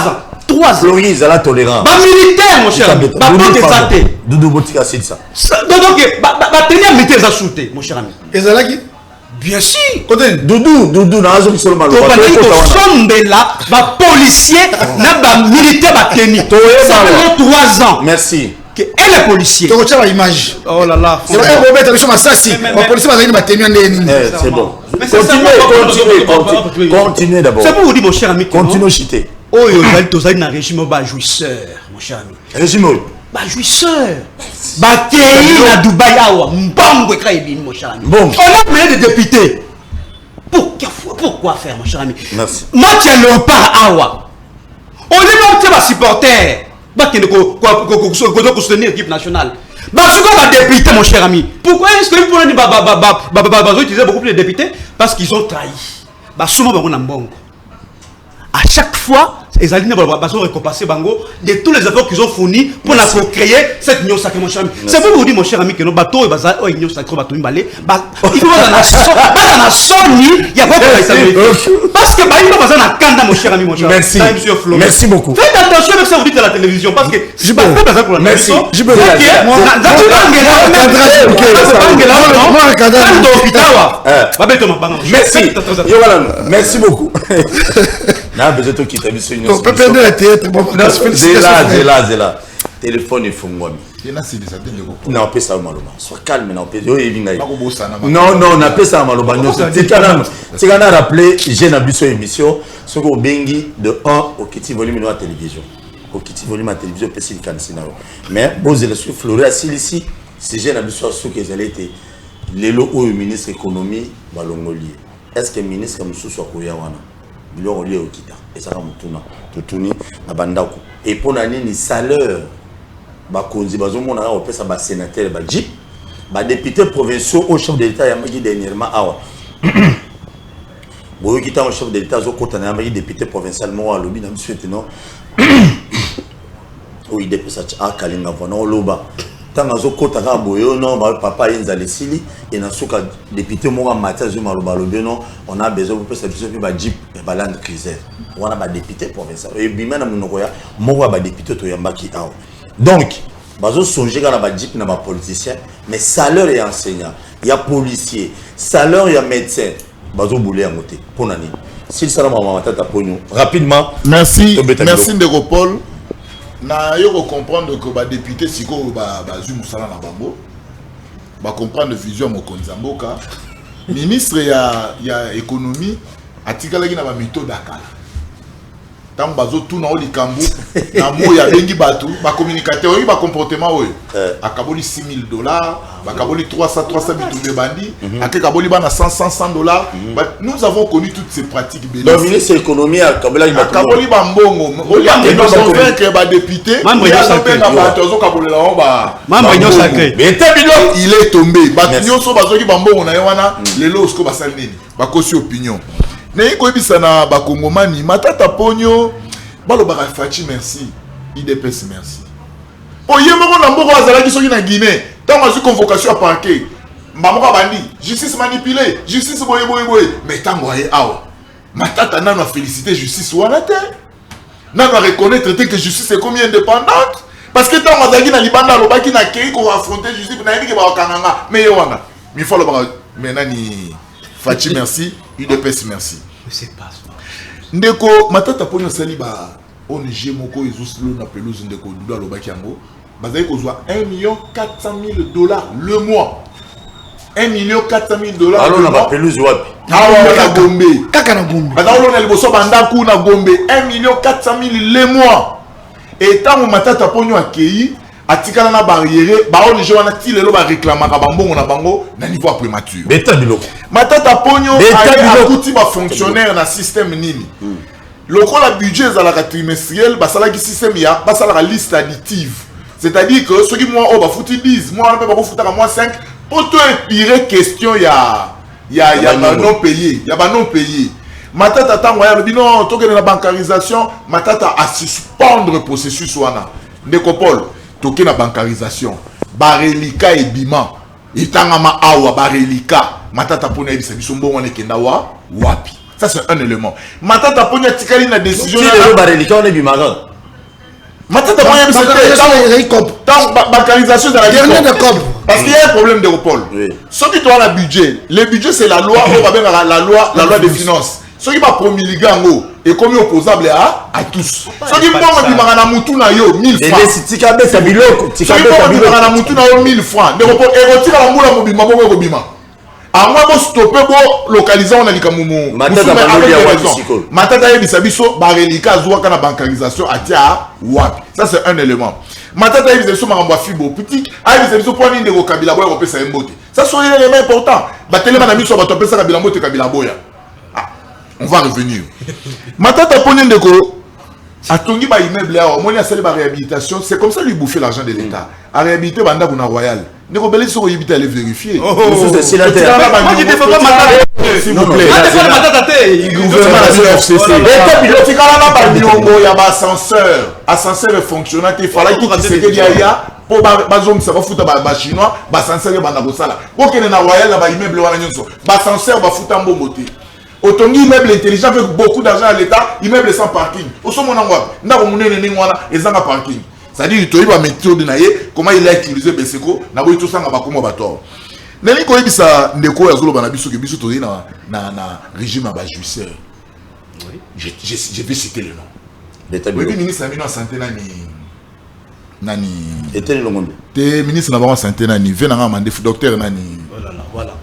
ans. 3 ans. Floris, elle a tolérant. Ma militaire, mon cher. Ma banque est santé. Doudou, Botika, c'est ça. Donc, ma tenue militaire, ça sauté, mon cher ami. Et ça là qui? Bien sûr. Doudou, n'a pas seulement le ma policier, n'a militaire, ma tenue. Ça fait 3 ans. Merci. Et les policiers. Tu retiens l'image. Oh là là. C'est vrai, Robert, tu as vu ça si. Ma policier va ma tenue. C'est bon. Continuez d'abord. C'est pour vous dire, mon cher ami. Continue à chiter. Oh, tu as un régime jouisseur, mon cher ami. Régime. Jouisseur. Bakei na Dubaï awa. Mbongo ekaibi, mon cher ami. Bon. On a mené des députés. Pourquoi faire, mon cher ami? Merci. Moi, tu es le pas awa. On est monté ma supporter. Pour soutenir l'équipe nationale. Parce qu'on va député, mon cher ami. Pourquoi est-ce que vous utilisez beaucoup plus de députés? Parce qu'ils ont trahi. Souvent, on a mbongo. À chaque fois, les alliés vont récompenser Bango de tous les efforts qu'ils ont fournis pour créer cette union sacrée, mon cher ami. C'est pour vous dire, mon cher ami, que nos bateaux et les union sacrée, il faut dans la Sony, il y a pas de parce que il faut dans la Kanda, mon cher ami, mon cher. Merci. Merci beaucoup. Faites attention avec ça, vous dites à la télévision, parce que je ne peux pas faire pour la télévision. Je peux merci beaucoup. Non, besoin de quitter la union. On peut perdre la tête. C'est là. Téléphone est fou, moi. Non, on peut ça maloma. Sois calme, non, on appelle ça maloma. C'est quand on a rappelé, j'ai une émission, ce qu'on bengi de 1 au petit volume de la télévision. Au petit volume de la télévision, c'est le cancer. Mais, bon, je suis Floré à Silici, c'est j'ai une émission sur que j'allais être le ministre de l'économie, Balongoli. Est-ce que le ministre comme sous soit Koyawana? Il est lié au Kita. Et ça va me tourner à Bandako. Et pour l'année, les salaires, Bakonzi, Bazomon, on peut ça, sénateur, Badjip, député provincial au chef de l'État, il y a dernièrement. Bon, qui est au chef de l'État, il y a un député provincial, moi, à l'objet, je suis non. Oui, il député, à Kalinga, on loba. Tant que tu as boyo non papa yenza lesili et na soka député mo matin zo maloba non on a besoin pour ça biso ba jeep ba land cruiser on a ba député provincial et bima na munoko ya mo ba député to yambaki aw donc bazo songer kana ba jeep na ba politicien mais salaire et enseignant il y a policier salaire il y a médecin bazo boulé à monter pour nani s'il sera maman tata pogno rapidement merci Ndeko Paul. Na yo comprendre que ba député siko ba zoom sala na bango ba comprendre vision Mokonzi Mboka ministre ya économie atikala na ba méthode akala tant bazo tout na olikambu na mo ya bengi batu ba communicateur ba comportement oyo akaboli $6,000 ba kaboli 300 bitumbe bandi akaboli bana $100 nous avons connu toutes ces pratiques. Le ministre de l'économie akaboli ba mbongo oli akeno convaincre ba député il est tombé ba nyonso bazoki ba mbongo na wana lelo usko basali nini ba kosi opinion ne ko ebisana ba kongomani matata ponyo balobaka Fachi merci IDPS merci oyemoko na mboko azalaki soki na Guinée tant azu convocation à parquet mbamoko bandi justice manipulée justice boye mais tango aye awa matata nano féliciter justice wana te nano reconnaître que justice est comme indépendante parce que tant azalaki na libanda alobaki na kei ko affronter justice na yebiki ba kananga mais wana mi faut lobaka menani Fachi merci IDPS merci. C'est pas ça. Ndeko matata ponyo sali ba ONG moko ezoslo na pelouse ndeko Doudou alobaki yango bazali kozwa $1,400,000 le mois. $1,400,000 alors na ba pelouse wapi na Gombe kaka na Gombe bazalo na liboso bandaku na Gombe $1,400,000 le mois et tant matata ponyo akei atikala na barrière ba on je wana ti lelo ba réclamer ka bambongo na bango na niveau prématuré beta biloko matata ponyo akuti ba fonctionnaire na système nini lokola budget za la trimestriel basala ki système ya basala la liste additive c'est-à-dire que ceux qui moi on va foutre 10 moi on peut pas foutre à moi 5 pour te épirer question ya non payé ya ba non payé matata tango ya lobi non tokene na bancarisation matata a suspendre processus wana ndekopol toke na bancarisation barelika ebima itangama awa barelika matata pona ebisa biso mbongo ne kenda wapi ça c'est un élément matata pona tikali na décision na barelika on ebima matata pona ebisa tant bancarisation dans la dernière de COP parce qu'il y a un problème d'Europol ce qui doit la budget le budget c'est la loi on va bien la loi des finances ce qui va promulguer en et comme opposable à tous. Ce qui va na mutu na yo 1000 francs. Et si tika beta biloko, tika beta biloko na mutu na yo 1000 francs. Ne repos erotika la mula mobima boko bima. A moi bo stopper bo localiser on a likamumu. Matata yebisa biso ba relika zwa kana bancarisation atia wapi. Ça c'est un élément. Matata yebisa biso makambo fibo boutique, ayebisa biso point ndeko kabila boya ko pesa mbote. Ça c'est un élément important. Ba telema na biso ba to pesa kabila mbote kabila boya. On va revenir. Matata Ponendeko a tongi ba immeuble là, au moins il a celle de réhabilitation, c'est comme ça lui bouffer l'argent de l'État. À réhabiliter banda buna royal. Neko belé sur yibita aller vérifier. C'est la terre. Moi je défends pas Matata. S'il vous plaît. Matata le gouvernement de la FCC. Et puis l'autre là ba biongo ya ba ascenseur fonctionnant, il fallait qu'il se que ya pour bazom ça va foutre ba chinois, ba ascenseur banda ko sala. Ko kene na royal là ba immeuble wana nyonso. Ba ascenseur ba foutre mbomboté. Autongi immeuble intelligent avec beaucoup d'argent à l'État, immeuble sans parking. Au sommet on envoie. N'a pas mon et sans parking. C'est-à-dire que tu vas mettre de naïe comment il a utilisé Beseko, n'a pas eu tout ça n'a pas comment bateau. N'est-ce pas que ça ndeko ya zolo banabiso que biso tori na régime abajuisseur. Oui. Je vais citer le nom. Oui, ministre Amino santé nani était le monde. Te ministre na ba santé nani venanga mandef docteur nani. Voilà.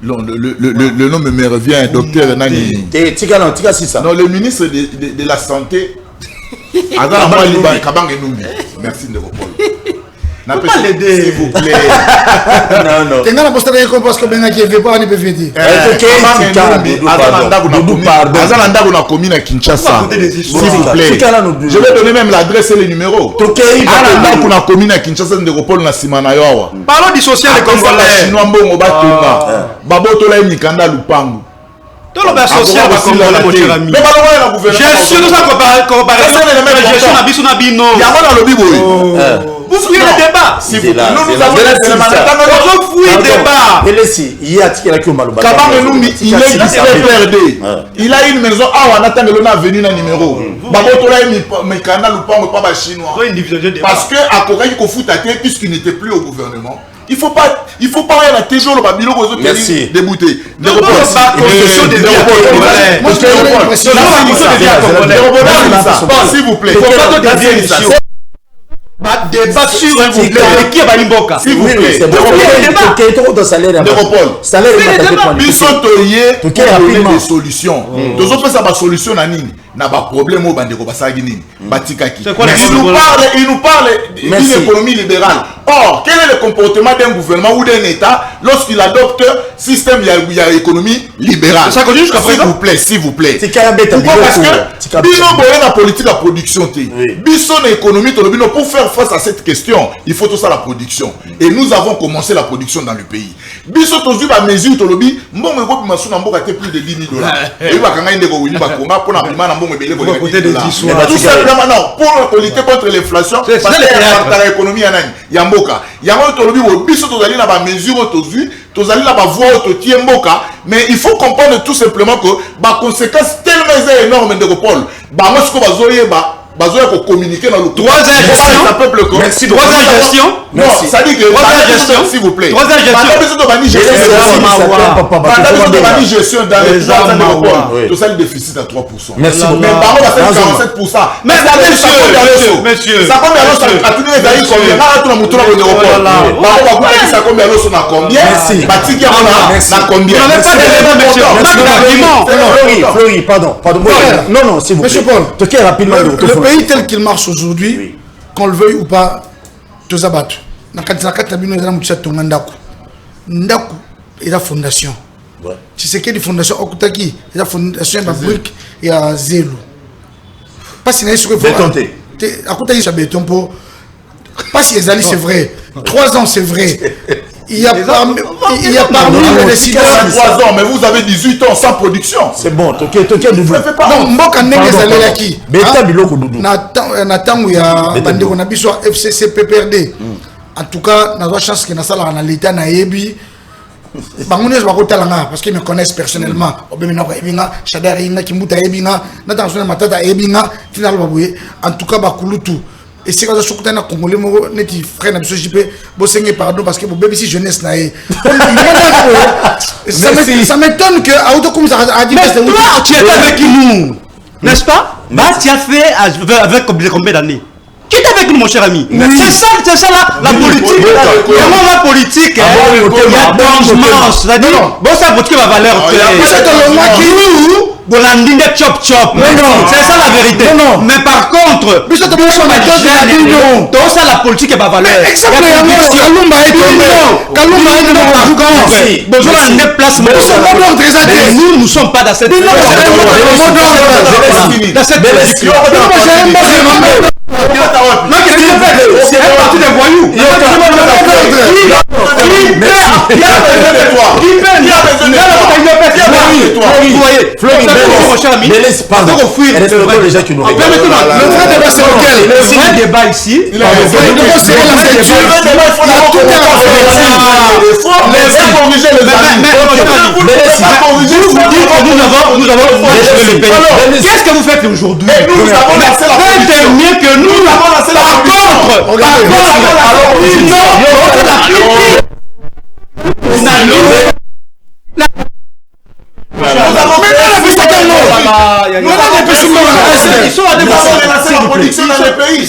Le nom me revient, docteur Nani. Non, le ministre de la Santé. Merci de Paul. S'il vous plaît. Non, non. Tu n'as pas posté parce que ben qui veut pas ni PVD. S'il vous plaît. Je vais donner même l'adresse et le numéro. Parlons du social et congolais. Tout le social va congolais mon cher ami. Gestion nous a comparaison gestion na biso na bino. Yango na lobi boy. Vous fouillez le débat. S'il vous plaît. Nous avons vous fouillez le débat. Et laissez, il y a qui au Maloba. Il est PRD. Il a une maison ah on attend le na venu na numéro. Baboto là mi canal ou pas chinois. Parce que à Kokai ko fout à terre puisqu'il n'était plus au gouvernement. Il faut pas rien à toujours le babilo aux autres pays déboutés. S'il vous plaît. Débat sur un qui est Balimboka. S'il vous plaît. Des solutions. Nous avons fait ça solution à Nini. N'a pas problème au bandeko basagini. Batikaki. Il nous parle d'une économie libérale. Or, quel est le comportement d'un gouvernement ou d'un État lorsqu'il adopte système il y a économie libérale? Ça continue jusqu'à présent. S'il vous plaît. Pourquoi? Parce que bino boye la politique à production té. Bison économie pour faire face à cette question, il faut tout ça la production. Et nous avons commencé la production dans le pays. Bison tozu la mesure to lobi, mbongo ko bimasu na mboka té plus de 10 000 $. Et ba kanga ndeko wini ba konga pona bima na mbongo belé ko côté des histoires. Tout simplement non, pour lutter contre l'inflation, parce que l'économie ya nani ya mboka. Yango to lobi bo biso tozali na ba mesure tozu, tozali na ba voix to tie mboka, mais il faut comprendre tout simplement que ba conséquences tellement énormes de Paul. Ba moi ce que bazoye ba bazoya ko communiquer dans le troisième gestion. Merci. Troisième gestion. Non, ça dit que troisième gestion s'il vous plaît. Troisième gestion. Gestion dans les armes. Tout ça le déficit à 3%. Merci beaucoup. Mais par contre, ça fait 47%. Mais monsieur. Ça combien à tous les pays combien? Là tout le monde au Europol. Là ça combien l'eau na combien? Merci. Batiki na combien? On n'a pas d'éléments, monsieur. Fleury, pardon. Non, s'il vous plaît. Monsieur Paul, rapidement le pays tel qu'il marche aujourd'hui, qu'on le veuille ou pas, Tozabato. Nakati bino ezala mutsa tonga ndako. Ndako eza fondation. Tu sais que les fondations okutaki, la fondation ba brique ya zelo. Pas si na sur béton. Akutaki sa béton pour pas si ezali c'est vrai. 3 ans c'est vrai. Il y a parmi les décideurs 3 ans, mais vous avez 18 ans sans production. C'est bon, toké Doudou. Non, mboka ndenge ezalelaki. Beta biloko Doudou. Na tango ya bandeko na biso FCC PPRD. En tout cas, na chance que na sala na l'état na yebi. Bangounez bakotalanga parce qu'ils me connaissent personnellement. Obemina ko ebinga, Shadar inga Kimbuta ebinga, na tanso matata ebinga, final babouye. En tout cas bakulutu. Et c'est quand je suis un Congolais, je frère na biso JP, bo senge pardon parce que bo bébé si jeunesse na e. Ça m'étonne que auto comme ça a dit mais toi tu étais avec nous, n'est-ce pas? Bah tu as fait avec combien d'années? Qui est avec nous, mon cher ami? C'est ça la politique. Comment la politique? Il y a d'angement. C'est-à-dire, bon, ça politique va valeur. Chop chop. C'est ça la vérité. Mais par contre, ça la politique va valeur. Nous ne sommes pas dans cette non, qu'est-ce qu'il fait? C'est un parti des voyous. Le vrai débat ici, qu'est-ce que vous faites aujourd'hui? Faites mieux que nous. Ils sont à développer la production dans les pays.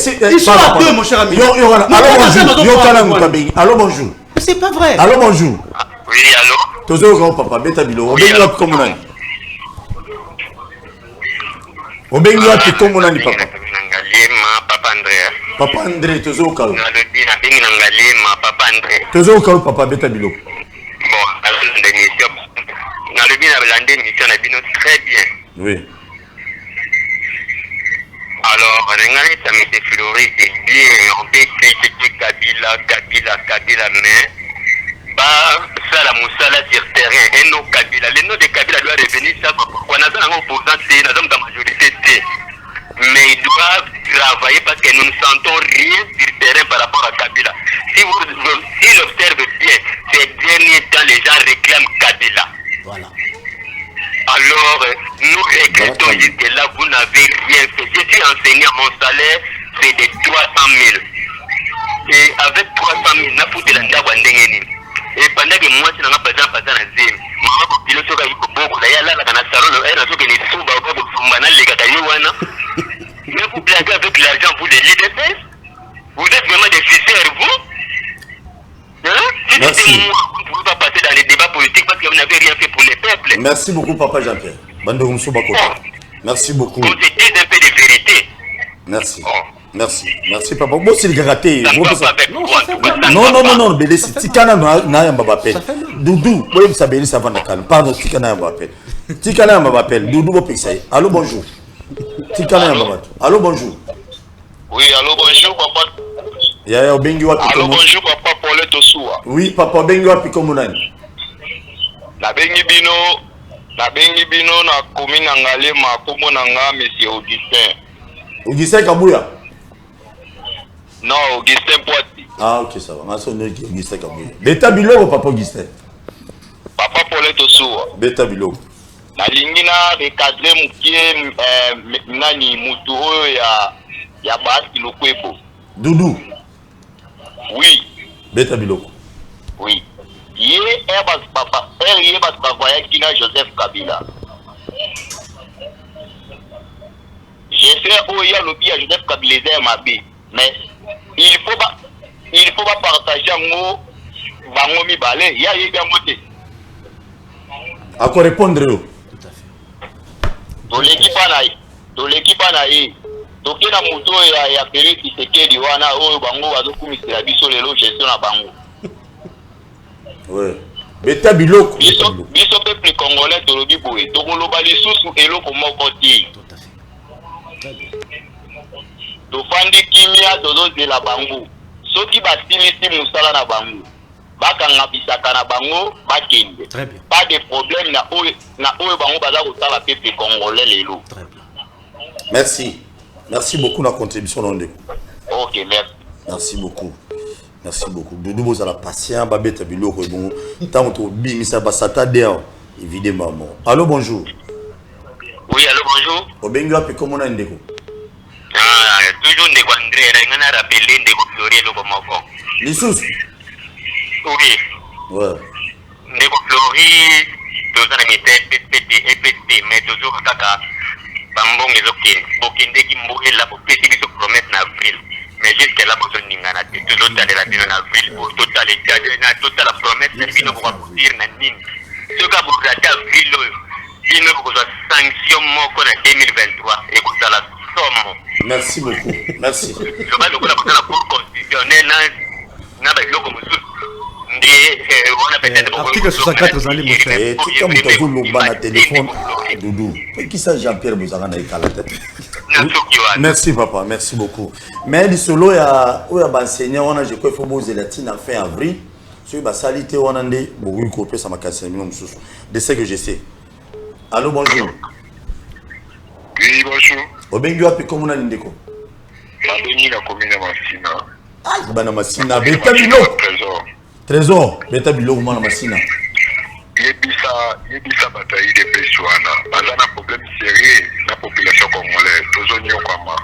C'est quoi ils sont à deux, mon cher ami. Allô, bonjour. C'est pas vrai. Allô, bonjour. Oui, allô. Tozo papa, beta bilo. Obengi wapi comme nani? Obengi wapi comme nani papa? Papa André. Papa André, tozo kawo. Na lobi na bengi nangalema Papa André. Tozo kawo papa beta bilo. Bon, alors l'émission. Na lobi na belande émission na bino très bien. Oui. Alors, ça me déflorait de bien, on peut critiquer Kabila, mais ça la moussala sur terrain, et non Kabila. Le nom de Kabila doit revenir, ça, pourquoi nous avons opposant, nous sommes dans la majorité, mais ils doivent travailler parce que nous ne sentons rien sur terrain par rapport à Kabila. Si l'observez bien, ces derniers temps, les gens réclament Kabila. Voilà. Alors, nous regrettons jusque-là, vous n'avez rien fait. Je suis enseignant, mon salaire, c'est de 300 000. Et avec 300 000, nous avons fait la ndabandengeni. Et pendant que moi, je n'ai pas besoin de faire zim. Moi, je suis beaucoup de là, dans le salon, je suis mais vous blaguez avec l'argent pour les leaders. Vous êtes vraiment des suceurs, vous? Si c'était moi, vous ne pouvez pas passer dans les débats politiques parce que vous n'avez rien fait pour les peuples. Merci beaucoup, papa Jean-Pierre. Merci beaucoup. On se dit un peu de vérité. Merci. Merci, papa. Moi, c'est le garaté. Non, mais laissez Tikana n'a pas d'appel. Doudou, vous savez, ça va dans calme. Pardon, Tikana n'a pas d'appel. Tikana n'a pas d'appel. Doudou, vous payez. Allô, bonjour. Tikana n'a pas d'appel. Allô, bonjour. Oui, allô, bonjour, papa. Allô, bonjour, papa Paulette Tosoua. Oui, papa, bengi wapi komunani. Na bengi bino na commune Ngalema, kombo nanga monsieur Augustin. Augustin Kabouya. Non, Augustin Poiti. Ah, ok, ça va. Ma soeur Augustin Kabouya. Beta Bilo, papa Augustin. Papa Paulette Tosoua. Beta Bilo. Na lingina recadrer mukie nani mutu oyo ya Basi Lokwebo. Doudou. Oui. Beta Bilo. Oui. Papa, Kina Joseph Kabila. J'essaie où il y a lobby à Joseph Kabila ma vie. Mais il faut pas partager en mot bango mibale ya yebi yango te à quoi répondre yo toleki bana ye toke na moto ya Félix Tshisekedi wana oyo bango bazokumisela biso lelo gestion na bango ouais beta biloko biso peuple congolais tolobi boye tokoloba lisusu eloko moko te tofandi kimia tozozela bango soki basilisi mosala na bango bakanga bisaka na bango bakende pas de problème na oyo bango baza kosala peuple congolais lelo. Merci beaucoup la contribution d'Ondeko. Ok, merci beaucoup Doudou bozala patient babeta biloko bon tant to bimisa basata der évidemment. Allô bonjour. Oui, allô bonjour. Obengi api comment na Ndeko? Toujours Ndeko André na ngana rappeler Ndeko Flori loko moko. Lissus. Oui. Ouais. Ndeko Flori tozana EPT mais toujours kaka bambonge bokende ki mboela bopesi biso promesse na avril mais jusqu'à là besoin ningana te tozotalela bino na avril pour total la promesse na bino bokakutir na nini soki abokate avril oyo bino bokozwa sanction moko na 2023 ekozala somo. Merci beaucoup, merci. loba lokola kozala cour constitutionnel na babiloko mosusu article 64 zali mon cher. Tika moto loba na téléphone Doudou. Qui ça Jean-Pierre Bozanga na ikala tête. Merci papa, merci beaucoup. Mais le solo ya enseignant on a je crois faut poser la tine en fin avril. Sur ba salité on a ndé beaucoup copier ça m'a cassé minimum sous. De ce que je sais. Allô bonjour. Oui bonjour. Obengi wapi comme on a ndeko. Babeni la commune Masina. Ah bana Masina beta bilo. Trésor, beta bilo mwana Masina. Yebisa bataille de Pessoana. Baza na problème sérieux la population congolaise. Tozonyo kwama.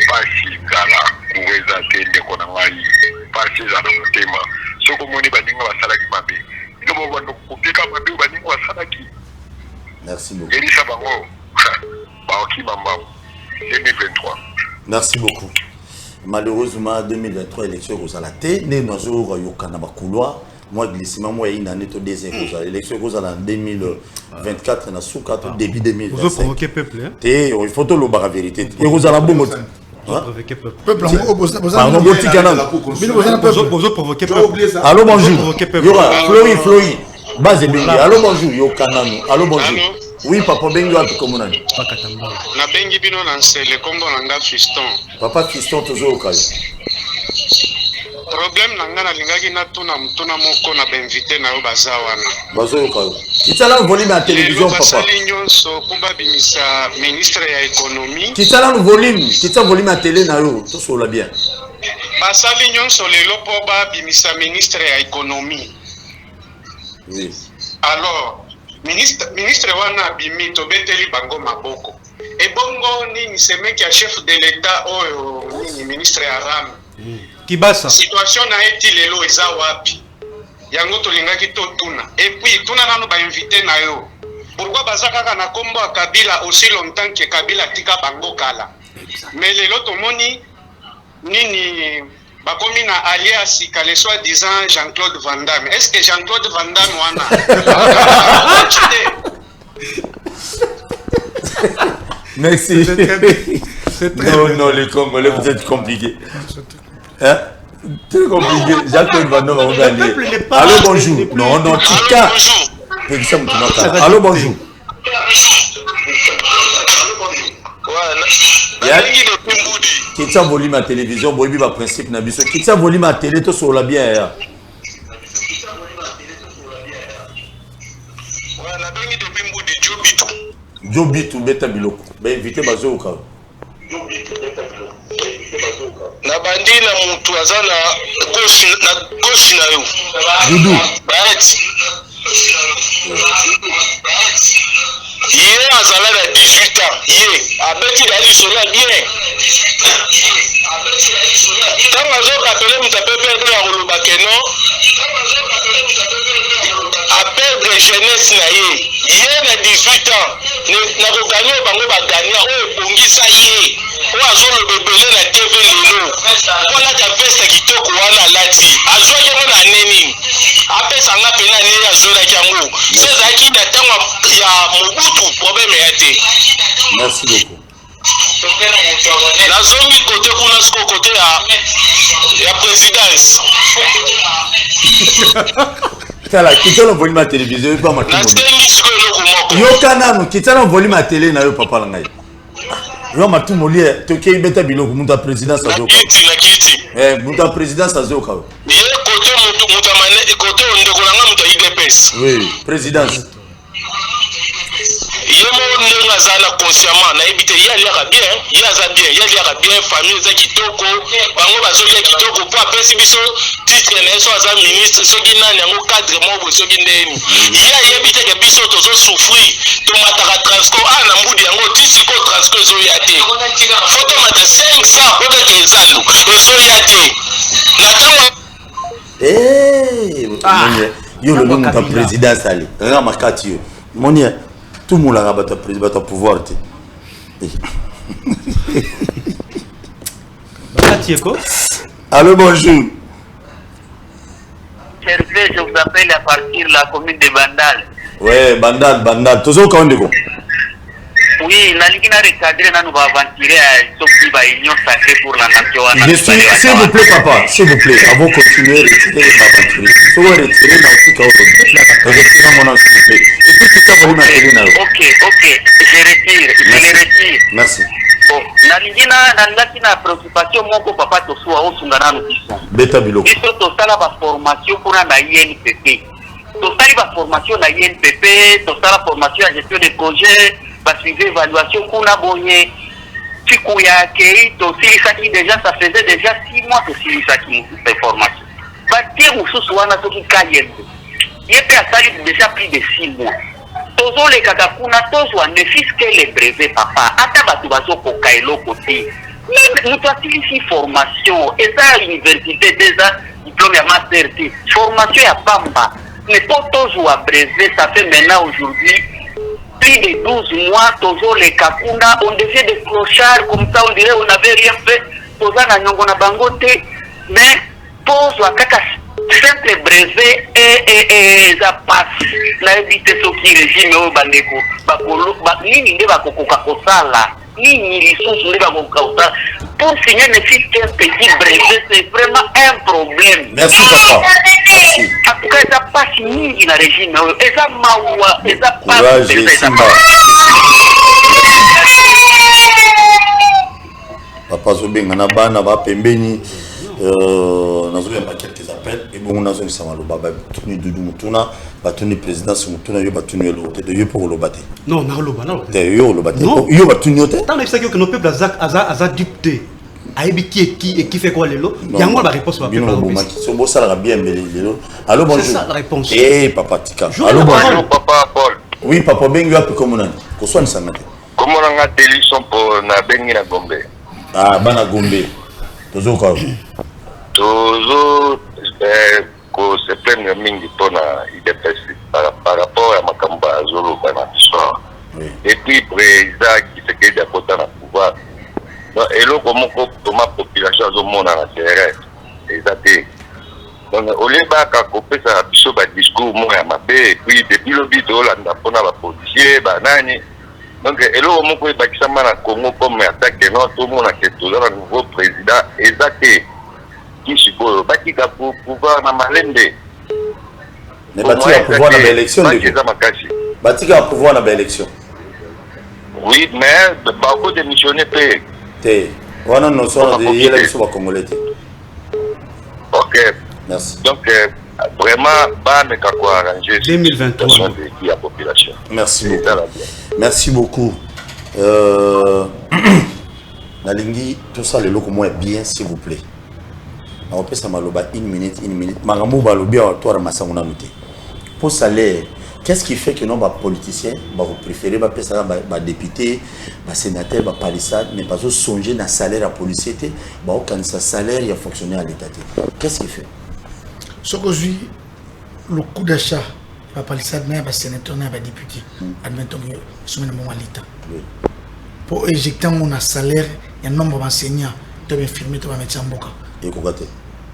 Pasi ngala kuweza tende kona ngai. Pasi za na mutema. Soko moni baninga basalaki mabe. Ino bando kupika mabe baninga basalaki. Merci beaucoup. Yebisa bango. Baoki mambao. 2023. Merci beaucoup. Malheureusement 2023 élection aux la tête né dans yokana ba couloir moi glissement moi une année to deuxième élection aux en 2024 na souka to début 2025 vous provoquer peuple hein et il faut to lo ba vérité et vous allez bongo provoquer peuple pardon botikana vous provoquer peuple allô bonjour Flori base bengi allô bonjour yokana allô bonjour oui papa bengi wapi komunani na bengi bino na nsele kombo nanga Fiston papa Fiston tozo okayo problème nanga na lingaki na tuna mutuna moko na benvité na yo bazawana bazo okayo kitala volume ya télévision papa sali nyonso kuba bimisa ministre ya économie kitala volume ya télé na yo tosola bien basali nyonso lelo po ba bimisa ministre ya économie oui alors ministre wana bimi tobeteli bango maboko ebongo nini semeki ya chef de l'état oyo nini ministre ya ram Kibasa situation na eti lelo eza wapi yango tolingaki totuna et puis tuna nano ba invité na yo pourquoi baza kaka na kombo ya Kabila aussi longtemps que Kabila tika bango kala mais lelo tomoni nini bakomi na alias kale soi-disant Jean-Claude Van Damme. Est-ce que Jean-Claude Van Damme wana merci. Non, les Congolais, vous êtes compliqués. Hein? Très compliqué. Jean-Claude Van Damme, on va aller. Allô, bonjour. Non, Tika. Allô, bonjour. Qui t'a volume à télévision, boy biba principe na biso. Qui t'a volume à télé to sur la bien ya. Voilà, bengi de bimbu de Jobitu. Jobitu beta biloko. Ba invité bazo ka. Na bandi na mutu azana gauche na yo. Dudu. Right. Hier azala na 18 ans. Hier abeti dali sola bien. Tant azo rappeler mutapepe na koloba keno. Appel de jeunesse na ye. Hier na 18 ans. Na ko gagner bango ba gagner o bongisa ye. O azo le bebele na TV lelo. Voilà ta veste kitoko wana lati. Azo ke mona neni. Mobutu problème yate. Merci beaucoup. La zone côté kuna siko côté ya présidence. Tala, kitala volume à télévision pas ma. Na sengi siko eloko moko. Yo kana kitala volume à télé na yo papa ngai. Yo matu molie to kei beta biloko muta présidence azo. Na kiti. Muta présidence azo ka. Ye côté muta mané côté ondeko langa muta IDPS. Oui, présidence. Yemo ndenge azala consciemment na ebite ya liaka bien, ya za bien, ya liaka bien famille za kitoko, bango bazolia kitoko po apesi biso titre na so aza ministre soki nani yango cadre mo soki ndeni. Ya yebite ke biso tozo souffrir, to mataka transco na mbudi yango tisiko transco zo ya te. Foto mata 500 boka ke zandu, zo ya te. Na tango yo le nom de présidence ali. Nga makati yo. Monia tout le monde a battu président pouvoir. Allô, bonjour. Servez, je vous appelle à partir de la commune de Bandal. Ouais, Bandal. Toujours quand on est. Oui, la ligue n'a recadré, n'a nous va aventurer à Sophie va union sacrée pour la nation. S'il vous plaît, papa, s'il vous plaît, avant de continuer, retirez l'aventure. Si vous retirez retirez mon nom, s'il vous plaît. Et puis, tout ça, vous m'appelez là. Ok, je retire. Merci. Bon, la ligue n'a préoccupation, mon papa, tout soit au Sungana, nous disons. Beta Bilo. Il faut tout ça, la formation pour la INPP. Tout ça, la formation de la INPP, tout ça, la formation à gestion des projets. Suivre évaluation qu'on a bonné Chikuya Kei to Silisaki déjà ça faisait déjà 6 mois que Silisaki fait formation Batir Moussous wana soki kayende yepe asali déjà plus de 6 mois tozo le kakakuna tozo ne fisque les brevets papa ata batu bazo koka eloko te nous ici formation et ça université déjà diplôme ya master T formation ya pamba mais pas tozo à brevet ça fait maintenant aujourd'hui plus de 12 mois, toujours les Kakuna, on devient des clochards, comme ça on dirait on n'avait rien fait, posant na nyongona bangote, mais pose la kaka simple brevet et ça passe. Na évité ce qui régime au bandeko, bakolo, nini nde bakokoka kosala, nini lisusu nde bakokoka kosala. Pour signer ne fût qu'un petit brevet, c'est vraiment un problème. Merci papa. Merci. En tout cas, ça passe mingi na régime, et ça mawa, et ça passe. Courage, Simba. Papa Zobeng, on a bana ba pembeni. Nazo ya quelques appels et bon nazo ni sama lo baba tuni dudu mutuna batuni présidence mutuna yo batuni lo te de yo pour lo baté. Non, na lo bana. Te yo lo baté. Yo batuni yote. Tant que que nos peuples aza dicté. Aibi qui fait quoi lelo? Yango la réponse va bien bon maki. So bo sala bien lelo. Allô bonjour. C'est ça la réponse. Eh papa Tika. Allô bonjour papa Paul. Oui papa bengi wapi komunani. Ko swani sangate. Comment on a télévision pour na bengi na Gombe? Ah bana Gombe. Tozo ka. Tozo ko se plaindre mingi pona IDPS par rapport à makambo azolo bana histoire. Et puis président qui se quede à côté na pouvoir. Donc eloko moko toma population azomona na terrain ezate. Donc au lieu baka kopesa biso ba discours mo ya mabe et puis depuis le but Hollande pona ba policier ba nani. Donc eloko moko ebakisama na Congo comme attaque non tout monde a que tout un nouveau président ezate. Sikoyo batika pour pouvoir na malembe ne batika pouvoir na élection batika pouvoir na élection oui mais beaucoup de missionnaires te wana no so de yele so ba congolais. OK merci donc vraiment ba me ka ko arranger 2023 de la population. Merci beaucoup nalingi tout ça le loko moi bien s'il vous plaît. On peut s'amaloba une minute. Magambo balobia toi ramasanguna muté. Pour salaire, qu'est-ce qui fait que non ba politiciens, ba vous préférez ba pesa ba député, ba sénateur, ba palissade, mais pas au songer na salaire à policier té, ba aucun salaire il a fonctionné à l'état. Qu'est-ce qui fait? Ce qu'aujourd'hui le coût d'achat ba palissade mais ba sénateur na ba député, admettons que sont dans mon l'état. Pour éjecter mon salaire, il y a un nombre d'enseignants, de infirmiers, de médecins en boca. Et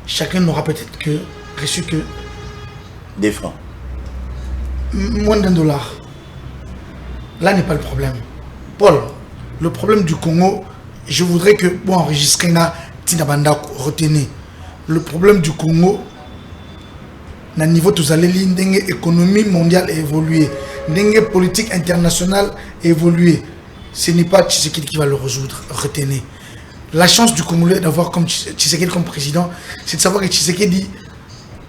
chacun n'aura peut-être que reçu que des francs. Moins d'$1. là n'est pas le problème. Paul, le problème du Congo, je voudrais que, bon, enregistrer na Tinabanda, retenez. Le problème du Congo, na niveau tous allez l'indenge économie mondiale évoluer, l'indenge politique internationale évoluer. Ce n'est pas Tshisekedi qui va le résoudre, retenez. La chance du Congolais d'avoir comme Tshisekedi comme président, c'est de savoir que Tshisekedi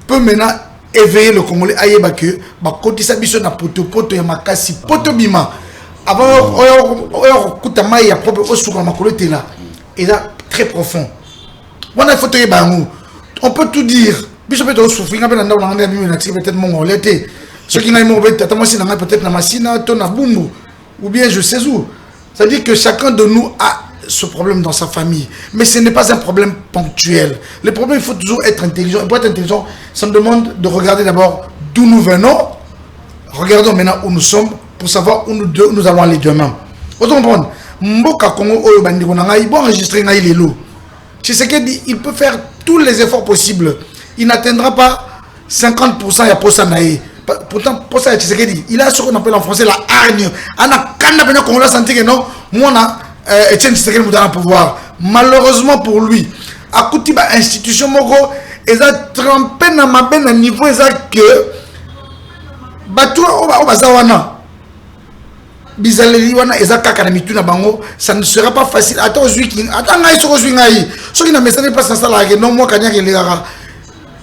peut maintenant éveiller le Congolais à yeba que ba côté sa biso na poto ya makasi poto bima avant kutama ya propre osuka makolo tela et là très profond. On a photo yeba ngo. On peut tout dire. Biso peut souffrir ngapena ndao na ngana bimi na peut-être mon l'été. Ce qui n'a mo peut-être moi na peut-être na masina to na bumbu ou bien je sais où. C'est-à-dire que chacun de nous a ce problème dans sa famille. Mais ce n'est pas un problème ponctuel. Le problème, il faut toujours être intelligent. Et pour être intelligent, ça me demande de regarder d'abord d'où nous venons. Regardons maintenant où nous sommes pour savoir où nous allons aller demain. Vous comprenez? Mboka Congo Oyo Bandiko Nangai, bon enregistrer Ngai Lelo. Tshisekedi, il peut faire tous les efforts possibles. Il n'atteindra pas 50% ya posa nae. Pourtant, posa ya Tshisekedi, il a ce qu'on appelle en français la hargne. Ana kana bena Congo senti que non, moi na Etienne Tshisekedi nous donne un pouvoir. Malheureusement pour lui, à côté de l'institution Moko, ils ont trempé dans ma ben à niveau exact que ça ne sera pas facile. Attends,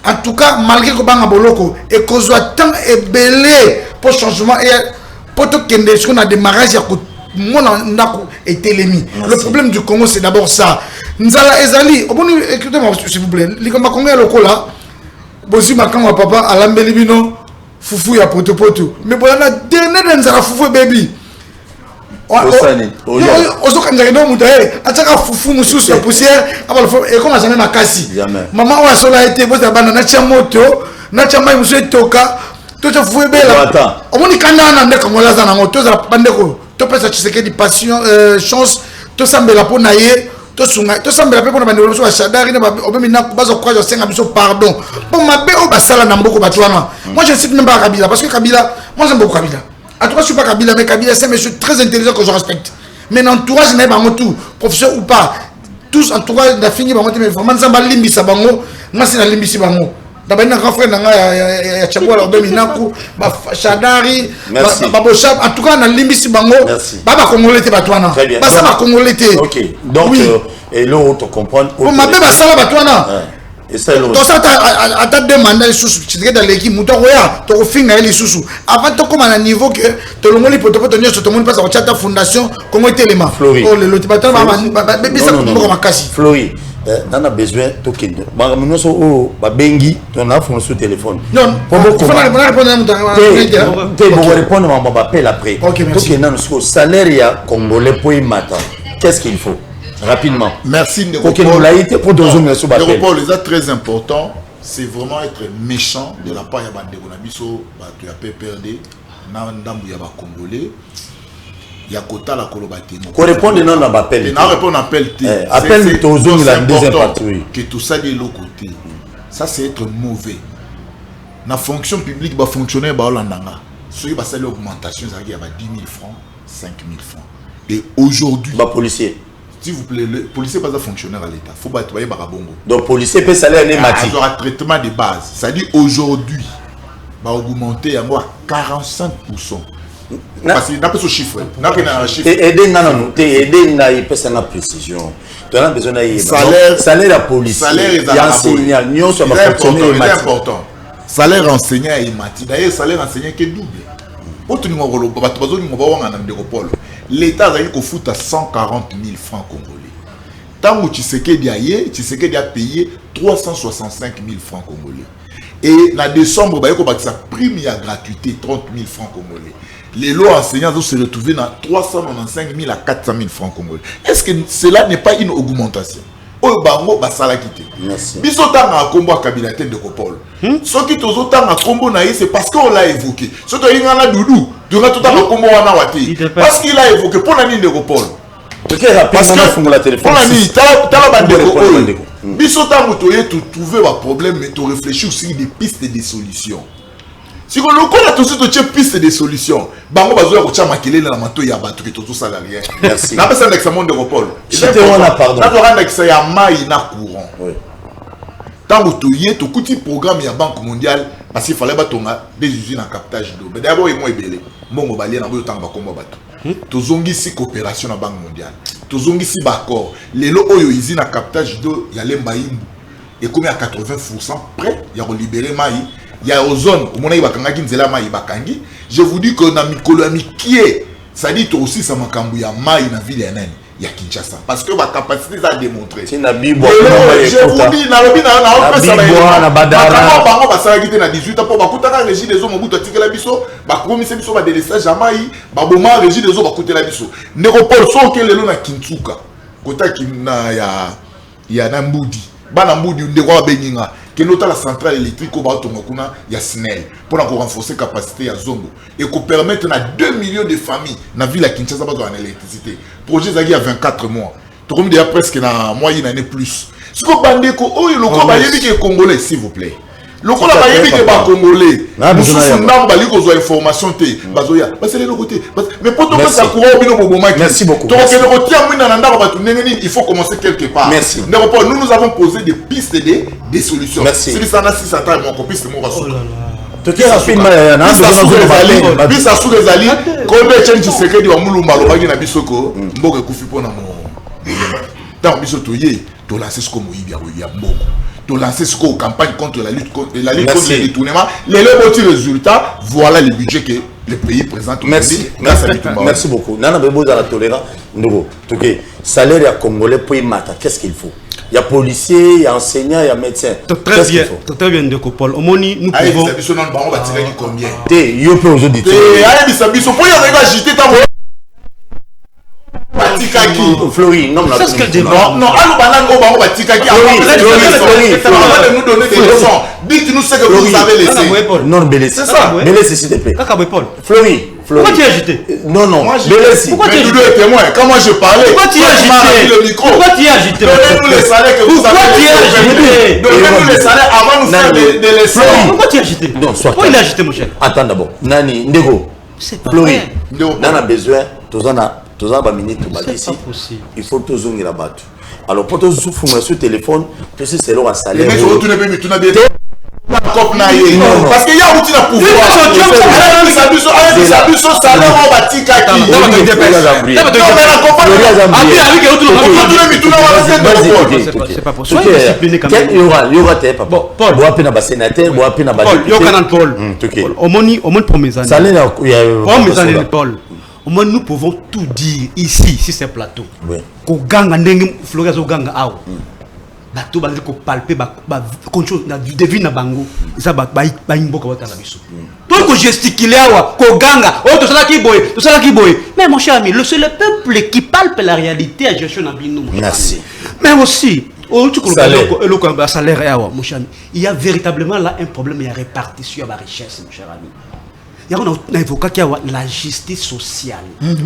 en tout cas, malgré que Banga Boloko et qu'on soit tant ébellé pour changement et pour tout ce qu'on a démarré, et télémi. Le problème du Congo, c'est d'abord ça. Nzala Ezali, écoutez-moi s'il vous plaît, les Congo est local là. Bosi Makanga papa à l'ambelibino, foufou ya poto poto. Mais bon, la dernière Nzala foufou baby. Ozo kanjaki no mutaye, ataka foufou mususu la poussière, abalo et comme jamais makasi. Maman wa sola été bosa bana na tia moto, na tia mai musu toka, to te foufou bela. Omoni kanda na ndeka ngolaza na moto za bandeko. To pesa Tshisekedi passion chance to sambela po naye to sunga to sambela pe pona bandelo so shadari na obemi na bazo kwa senga biso pardon pour mabe o basala na mboko batwana. Moi je cite même pas Kabila parce que Kabila, moi j'aime beaucoup Kabila. En tout cas je suis pas Kabila mais Kabila c'est un monsieur très intelligent que je respecte. Mais l'entourage n'est pas tout, professeur ou pas, tous entourage n'a fini bango mais vraiment ça ba limbisa bango, moi c'est na limbisi bango. D'abord un grand frère ya Tchaboua la Beminaku, Shadari, Baboshab, en tout cas on a limbisi bango, baba congolais te batwana. Très bien. Basa ba congolais te. OK. Donc oui. Et l'autre comprendre. On m'a pas sala batwana. Et ça l'autre. Donc ça à demander les sous, tu sais dans l'équipe muto roya, to finga les sous. Avant to comme à un niveau que to le monde peut tenir sur tout le monde passe à la fondation comment était les mains. Oh le l'autre battant bébé ça comme makasi. Flori. On a besoin de token. Nous sommes bengi, on a fond sur téléphone. Non, il faut répondre à mon appel après. Ok, merci. Donc, salaire congolais pour matin. Qu'est-ce qu'il faut? Rapidement. Merci. Néropole, les très important, c'est vraiment être méchant de la part de Bandegonabiso, tu as PPRD, Nandambu Yaba Congolais. Yakota la Kolobate. Correspondre non à l'appel. Non répondre appel. Appel Tozo la deuxième partie. Que tout ça de l'autre côté. Ça c'est être mauvais. La fonction publique va fonctionner ba Holandanga. Ceux qui va saluer l'augmentation ça il y a 10 000 francs, 5 000 francs. Et aujourd'hui ba policier. S'il vous plaît, le policier pas un fonctionnaire à l'État. Faut pas être barabongo. Donc policier peut salaire nématique. Il y aura traitement de base. Ça dit aujourd'hui va augmenter à moi 45%. Parce qu'il n'a pas ce chiffre. Et aider n'a pas sa précision. Tu as besoin d'un salaire à police. Salaire important. Salaire enseignant et mati. D'ailleurs, salaire enseignant qui est double. L'État a fout à 140 000 francs congolais. Tant que Tshisekedi a payé 365 000 francs congolais. Et en décembre, il y a prime à gratuité 30 000 francs congolais. Les lois enseignants vont se retrouver dans 395 000 à 400 000 francs congolais. Est-ce que cela n'est pas une augmentation? Merci. Bisotanga combo à Kabila de Kopol. Ce qui te zotanga combo naïe, c'est parce qu'on l'a évoqué. Ce qui est un doudou, durant tout un combo à Nawati. Parce qu'il a évoqué pour la ligne de Kopol. Parce que pour la téléphone. Pour la ligne, t'as la bande de Kopol. Bisotanga, tu trouves un problème, mais tu réfléchis aussi des pistes et des solutions. Si on a tout de suite piste des solutions, bango bazoya ko tia makele na mato ya battu tout ça rien. Merci. Na pesa d'examen de repol. C'était on a pardon. Na doit indexer ya mai na courant. Oui. Tant que tu y es, tu coûtes programme ya Banque mondiale parce qu'il fallait batonga des usines en captage d'eau. Mais d'abord il moi belé. Mongo balien na bo tanga ba komba bato. Tozongi si coopération na Banque mondiale. Tozongi si ba accord. Lelo oyo usine en captage d'eau ya lemba imbu. Et comme à 80% prêt, il y a libéré mai. Il y a ozone, au moment où je vous dis que dans Mikolo qui est, ça dit aussi ça m'a cambié à Maï dans la ville il y a Kinshasa parce que ma capacité à démontrer. C'est na bibo. Je vous dis na lobi na Badara. Na bango ba ça na 18 ans pour ba kutaka régie des eaux mobutu tikela biso, ba promise biso ba délestage à Maï, ba boma régie des eaux ba kutela biso. Néropole so ke lelo na Kintsuka. Kota kina ya na Mbudi. Bana Mbudi ndeko beninga. Que notre la centrale électrique au Batomokuna, il y a SNEL pour renforcer la capacité à Zongo et qu'on permette à 2 millions de familles dans la ville à Kinshasa en électricité. Projet Zagui a 24 mois. Tout comme déjà presque dans moyenne année plus. Ce que Bandeko, oh, le Kobayébi qui est congolais, s'il vous plaît. Le Kobayébi qui est pas congolais. Nous sommes dans la information. Mais pour tout le monde, merci beaucoup. Il faut commencer quelque part. Merci. Nous avons posé des pistes et des solutions. Merci. Si ça n'a si ça t'a mon copiste, mon rassure. Tout est rapidement. Bis à sous les alliés, quand on est change secret de Moulumba, le bagage na bisoko, mboka kufi pona mo. Tant bisotoye, to lancer ce comme il y a mboka. To lancer ce qu'on campagne contre la lutte contre le détournement. Les petits résultats, voilà le budget que le pays présente. Merci. Merci beaucoup. Nana Bebo dans la tolérance. Ndoko. Ok. Salaire ya congolais pour y mater. Qu'est-ce qu'il faut? Il y a policiers, il y a enseignants, il y a médecins. Très bien. Très bien de Paul. Au moni nous pouvons. Combien? Yo peut aujourd'hui. Flori, non, c'est ce que je non, allô, banane, au bango, batikaki. Flori, nous donner des leçons. Dites-nous ce que vous avez laissé. Non, Bélé, c'est ça. Bélé, s'il te plaît. Paul. Flori. Pourquoi tu as agité? Non, non. Pourquoi tu as agité? Témoin. Quand moi je parlais, pourquoi tu as agité le micro? Pourquoi tu as agité? Donnez-nous les salaires que vous avez. Pourquoi tu as agité? Donnez-nous les salaires avant de nous faire des leçons. Pourquoi tu as agité? Non, soit. Pourquoi il a agité, mon cher? Attends d'abord. Nani, Ndego. C'est pas Flori. vrai. On a besoin. Tous en minute ici. Il faut tous la battre. Alors pour tous sur le téléphone, tu sais c'est leur salaire. Mais tu ne peux pas bien. Parce qu'il y a outil de pouvoir. C'est pas possible. Il y aura tes papas. Paul, au moins pour mes années. Paul. Au moins nous pouvons tout dire ici, si c'est plateau. Ko ganga ndenge Florian zo ganga awo. Bato ba ko palper ba contrôle na devine na bango. Ça ba imboka ba tala biso. Toi ko gesticuler awa, ko ganga, oh to sala ki boy. Mais mon cher ami, c'est le peuple qui palpe la réalité à gestion na bino. Merci. Mais aussi tu connais le salaire awa, mon cher ami. Il y a véritablement là un problème, il y a répartition de la richesse, mon cher ami. Il y a évoqué qu'il y a la justice sociale. Ce n'est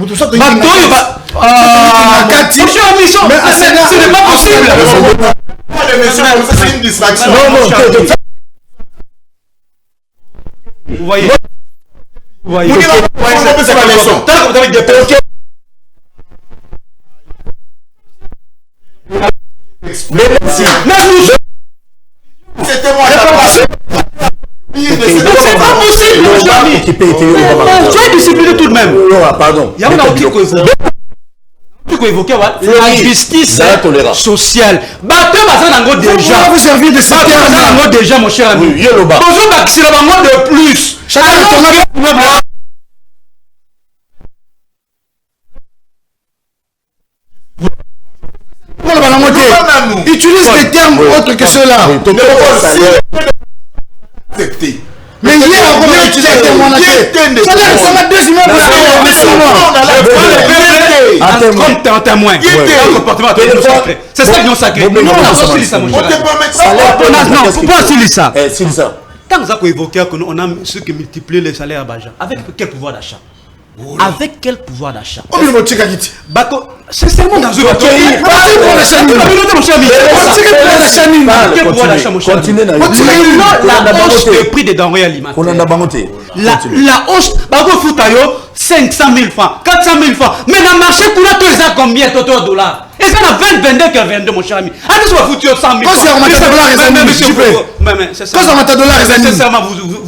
pas possible. C'est une distraction. Vous voyez. C'était moi. C'est pas possible, mon ami. Tu es discipliné tout de même. Pardon. Il y a un article qui évoquait la justice sociale. Bateau déjà. Vous servir de ce terme déjà, mon cher ami. Bonjour, c'est le moment de plus. Utilise des termes autres que ceux-là. Mais hier, on a utilisé le terme. Ça va 2 immeubles. Comme témoin. C'est ça qui est sacré. Non, on a aussi ça, mon cher. Non, pourquoi aussi ça? Tant que ça qu'on évoquait qu'on a ceux qui multiplient les salaires à Baja, avec quel pouvoir d'achat? Avec quel pouvoir d'achat? Sincèrement, dans la hausse du prix des denrées alimentaires. La hausse, 500 000 francs, 400 000 francs. Mais dans le marché, pour la tous ça combien de dollars? Et ça a 20, 22, 22, mon cher ami. Allez, soit foutu 100 000 francs. Mais c'est ça. Sincèrement,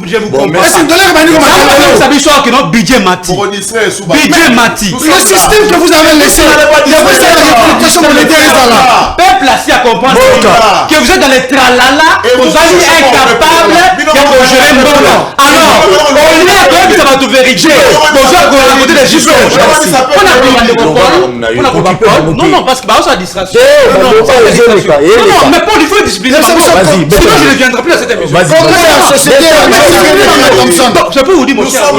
je vous comprends. Vous savez que notre budget mati. Budget mati. Le système que vous avez laissé, il y avait cette réputation monétaire là. Peuple assis à comprendre que vous êtes dans les tralala, vous allez incapable de gérer le moment. Alors, au lieu de ça va tout vérifier. On a non, parce que ça distraction. Non, mais pas il faut discipliner. Sinon, je ne viendrai plus à cette émission. Je peux vous dire, mon cher.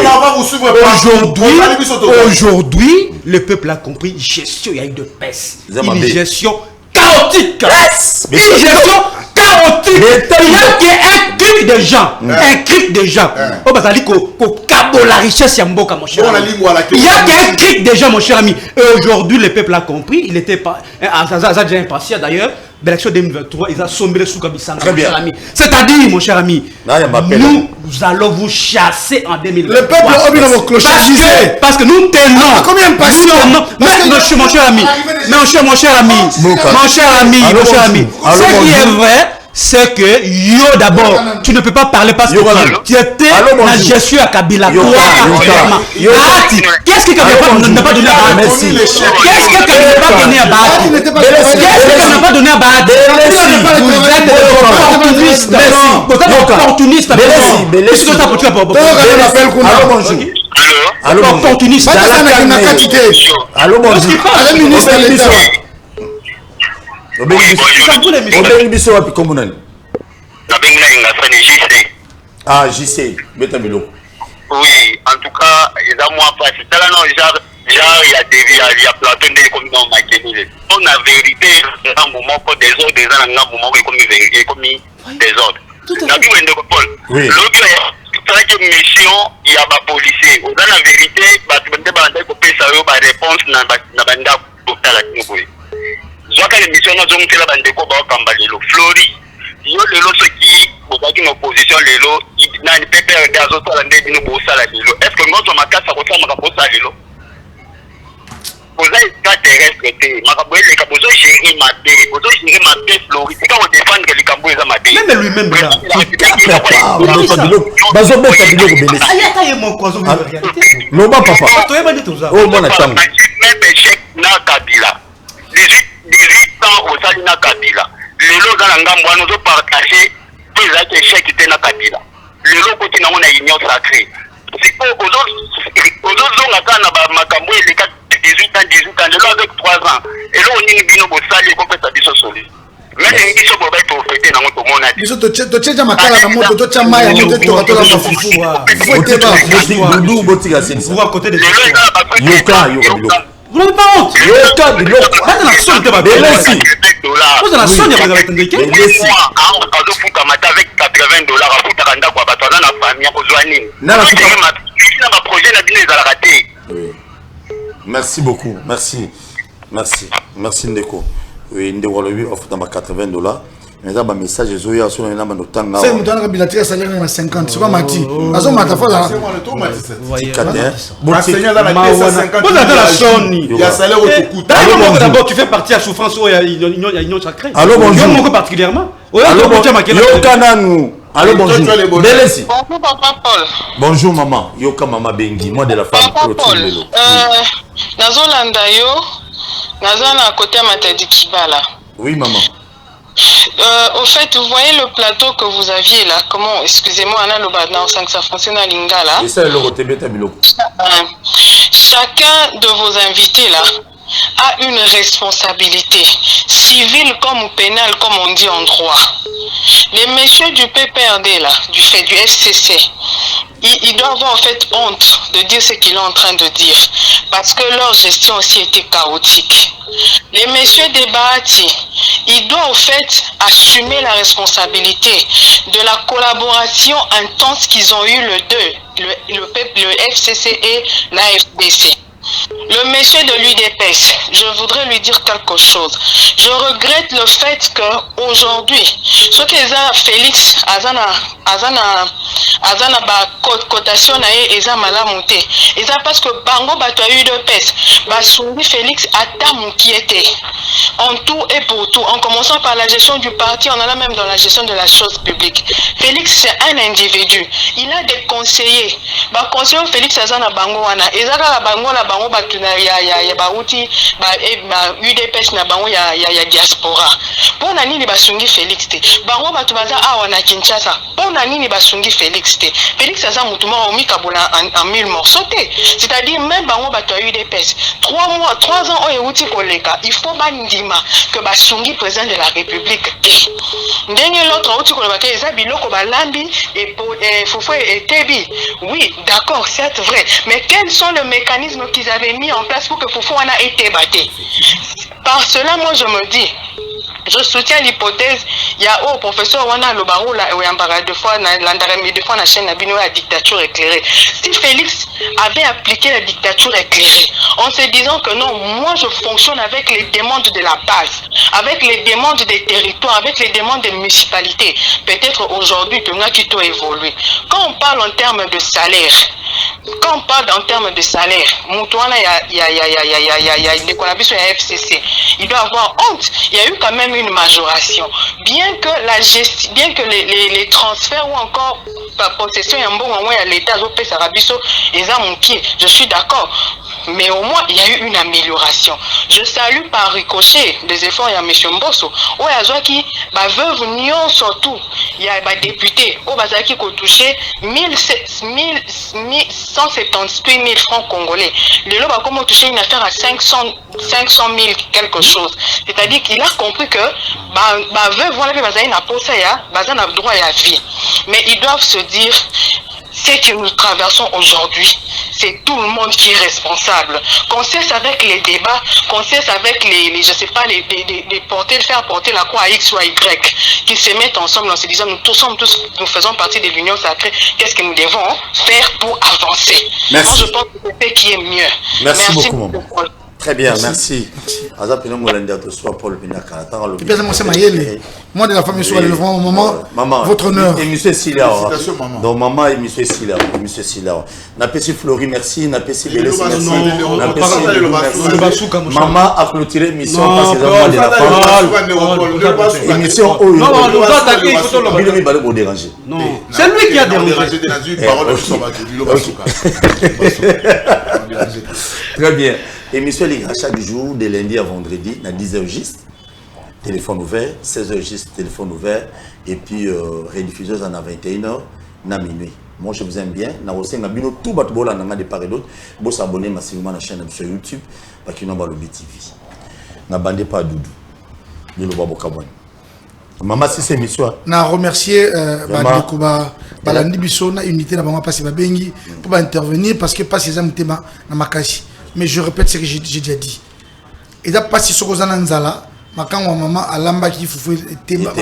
Aujourd'hui, le peuple a compris gestion, il y a eu de peste. Une gestion chaotique. Une gestion chaotique. Il y a un clic de gens. Un clic de gens. Oh, bah, ça dit la richesse, mon cher ami. Il y a qu'un clic de gens, mon cher ami. Et aujourd'hui, le peuple a compris. Il était pas. Ça a déjà impatient d'ailleurs. L'élection 2023, ils ont sombré sous Kabissana, mon cher ami. C'est-à-dire, mon cher ami, nous allons vous chasser en 2023. Le peuple a oublié vos clochards. Parce que nous tenons. Combien de patients? Mon cher ami, mon cher ami, ce qui est vrai, c'est que yo d'abord, tu ne peux pas parler parce que tu étais la gestion à Kabila. Qu'est-ce que Kabila n'a pas donné à Bahati? Qu'est-ce que Kabila n'a pas donné à Bahati? Qu'est-ce qu'il n'a pas donné à Bahati? Vous êtes opportuniste. Allô, opportuniste. Allô, bonjour. Ah, JC, oui, en tout cas, il y a moins pas. C'est là, non, genre, il y a des il y a plateau de comme dans ma chenille. On a vérité, un moment, des autres, des ans, un moment, comme des autres. Nabi Wende Paul. Oui. L'autre, c'est que mission, il y a des policiers. On a la vérité, parce que on a des réponses dans la bande de Zoaka l'émission na zongi la bande ko ba kamba lelo Flori yo lelo soki bozaki na opposition lelo na ni PPRD azotala nde bino bosala lelo est-ce que ngozo makasa ko sama ka bosa lelo boza extraterrestre te makabo eleka bozo gérer mabe Flori c'est quand on défendre que likambo eza mabe même lui-même là bazo bota biloko belesi ayata ye mon kwazo réalité loba papa to yeba ndito za oh mwana tango même échec na Kabila 18 ans au Salina Kabila. Les lots dans la gamme, nous avons partagé tous les échecs qui étaient dans Kabila. Les lots qui ont une union sacrée. C'est pour aux autres, on a quand Makambo, les 18 ans, les lots avec 3 ans. Et là, on a une bino bossali, on peut s'habiller solide. Mais les gens qui sont fêtés dans notre monde. Ils sont tous les makala na moto, tous les maya, tous les tomates dans fufu. Vous à côté de Yoka. Vous n'avez pas honte. Vous la sonne de ma Belesi. Vous la sonne de ma Belesi. Avec 80 $, à foutre à quoi bah dans la famille à Ozouani. Ma projet n'a pas raté. Merci beaucoup. Merci Ndeko. Oui, Ndeko lui offre dans 80 $. Mais là, message est zoé à son nom de Tanga. C'est une donne bilatérale salaire à 50. C'est pas Mati. Azon Mata Fola. Vous voyez. Il y a salaire au coup. D'abord, tu fais partie à souffrance ou il y a une autre sacrée. Allô, bonjour. Particulièrement. Allô, bonjour. Allô, bonjour. Belesi. Bonjour, Papa Paul. Bonjour, maman. Yoka, maman Bengi. Moi de la femme. Papa Paul. Nazolanda yo. Nazana à côté à Matadi Kibala. Oui, maman. Au fait, vous voyez le plateau que vous aviez là. Comment, excusez-moi, Anna Lobadna, 5 ça fonctionne à Lingala. Et ça, le roté bêta biloko. Chacun de vos invités là a une responsabilité civile comme pénale, comme on dit en droit. Les messieurs du PPRD, là, du FCC, ils doivent avoir en fait honte de dire ce qu'ils sont en train de dire, parce que leur gestion aussi était chaotique. Les messieurs des Bahati, ils doivent en fait assumer la responsabilité de la collaboration intense qu'ils ont eu le FCC et la FDC. Le monsieur de l'UDPS, je voudrais lui dire quelque chose. Je regrette le fait qu'aujourd'hui, ce que Félix Azana cotation na eza malamuté. Et ça parce que bango bato UDPS, basuni Félix Atam qui était en tout et pour tout, en commençant par la gestion du parti, on en a même dans la gestion de la chose publique. Félix c'est un individu, il a des conseillers. Ba conseiller Félix Azana bango wana, ezaka la bango la bango batuna ya bauti ba UDPS na bango ya diaspora. Pona nini basungi Félix te? Bango batu baza awa na Kinshasa. Pona nini basungi Félix te? Félix Azana mutuma omi kabula en 1000 morceaux te. C'est-à-dire même bango batu UDPS 3 ans o euti koleka, il faut bandima que basungi président de la République te. Ndenge l'autre outi koleka eza biloko balambi et Fofo et Tebi. Oui, d'accord, c'est vrai, mais quels sont les mécanismes qu'ils avaient mis en place pour que Fofo en a été battu? Par cela, moi je me dis, je soutiens l'hypothèse, il y a au professeur Wana Lobarou, deux fois la chaîne Nabino, la dictature éclairée. Si Félix avait appliqué la dictature éclairée, en se disant que non, moi je fonctionne avec les demandes de la base, avec les demandes des territoires, avec les demandes des municipalités, peut-être aujourd'hui, tout le monde qui doit évoluer. Quand on parle en termes de salaire, Moutouana, il y a des collaborations à FCC. Il doit avoir honte. Il y a eu quand même une majoration. Bien que les transferts ou encore par possession, il y a un bon moment à l'État, je suis d'accord. Mais au moins, il y a eu une amélioration. Je salue par ricochet des efforts de M. Mbosso. Il y a veuve Nyon surtout. Il y a des députés qui ont touché 178 000 francs congolais. Le lot a touché une affaire à 500 000 quelque chose. C'est-à-dire qu'il a compris que veuve n'a droit à la vie. Mais ils doivent se dire, ce que nous traversons aujourd'hui, c'est tout le monde qui est responsable. Qu'on cesse avec les débats, qu'on cesse avec les faire porter la croix à X ou à Y, qui se mettent ensemble en se disant, nous faisons partie de l'union sacrée, qu'est-ce que nous devons faire pour avancer? Merci. Moi, je pense que c'est ce qui est mieux. Merci beaucoup, maman. Très bien, merci. Moi de la famille soit le moment, votre honneur. Et monsieur Silla. Donc maman et monsieur Silla. Monsieur Silla. Napesi Flori, merci. Napesi Bélé, merci. Maman a clôturé l'émission parce que c'est moi de la femme. Émission où non, on doit attaquer, il faut le déranger. Non, c'est lui qui a dérangé. Très bien. Émission à chaque jour, de lundi à vendredi, à 10h juste. Téléphone ouvert, 16h juste, téléphone ouvert. Et puis, rediffuseuse à 21h, à minuit. Moi, je vous aime bien. Nous aussi, nous avons tout le de part et d'autre. Vous vous abonnez massivement à la chaîne sur YouTube, parce que nous avons le BTV. Nous n'avons pas Doudou. Nous avons pas Maman, si c'est émission. Je remercie Balandi Bisso, na unité na Pasi Babengi pour intervenir parce que pas ces amis na makasi. Mais je répète ce que j'ai déjà dit. Et là, pas si Sokozana Nzala, ma quand maman alamba qui foufou teba.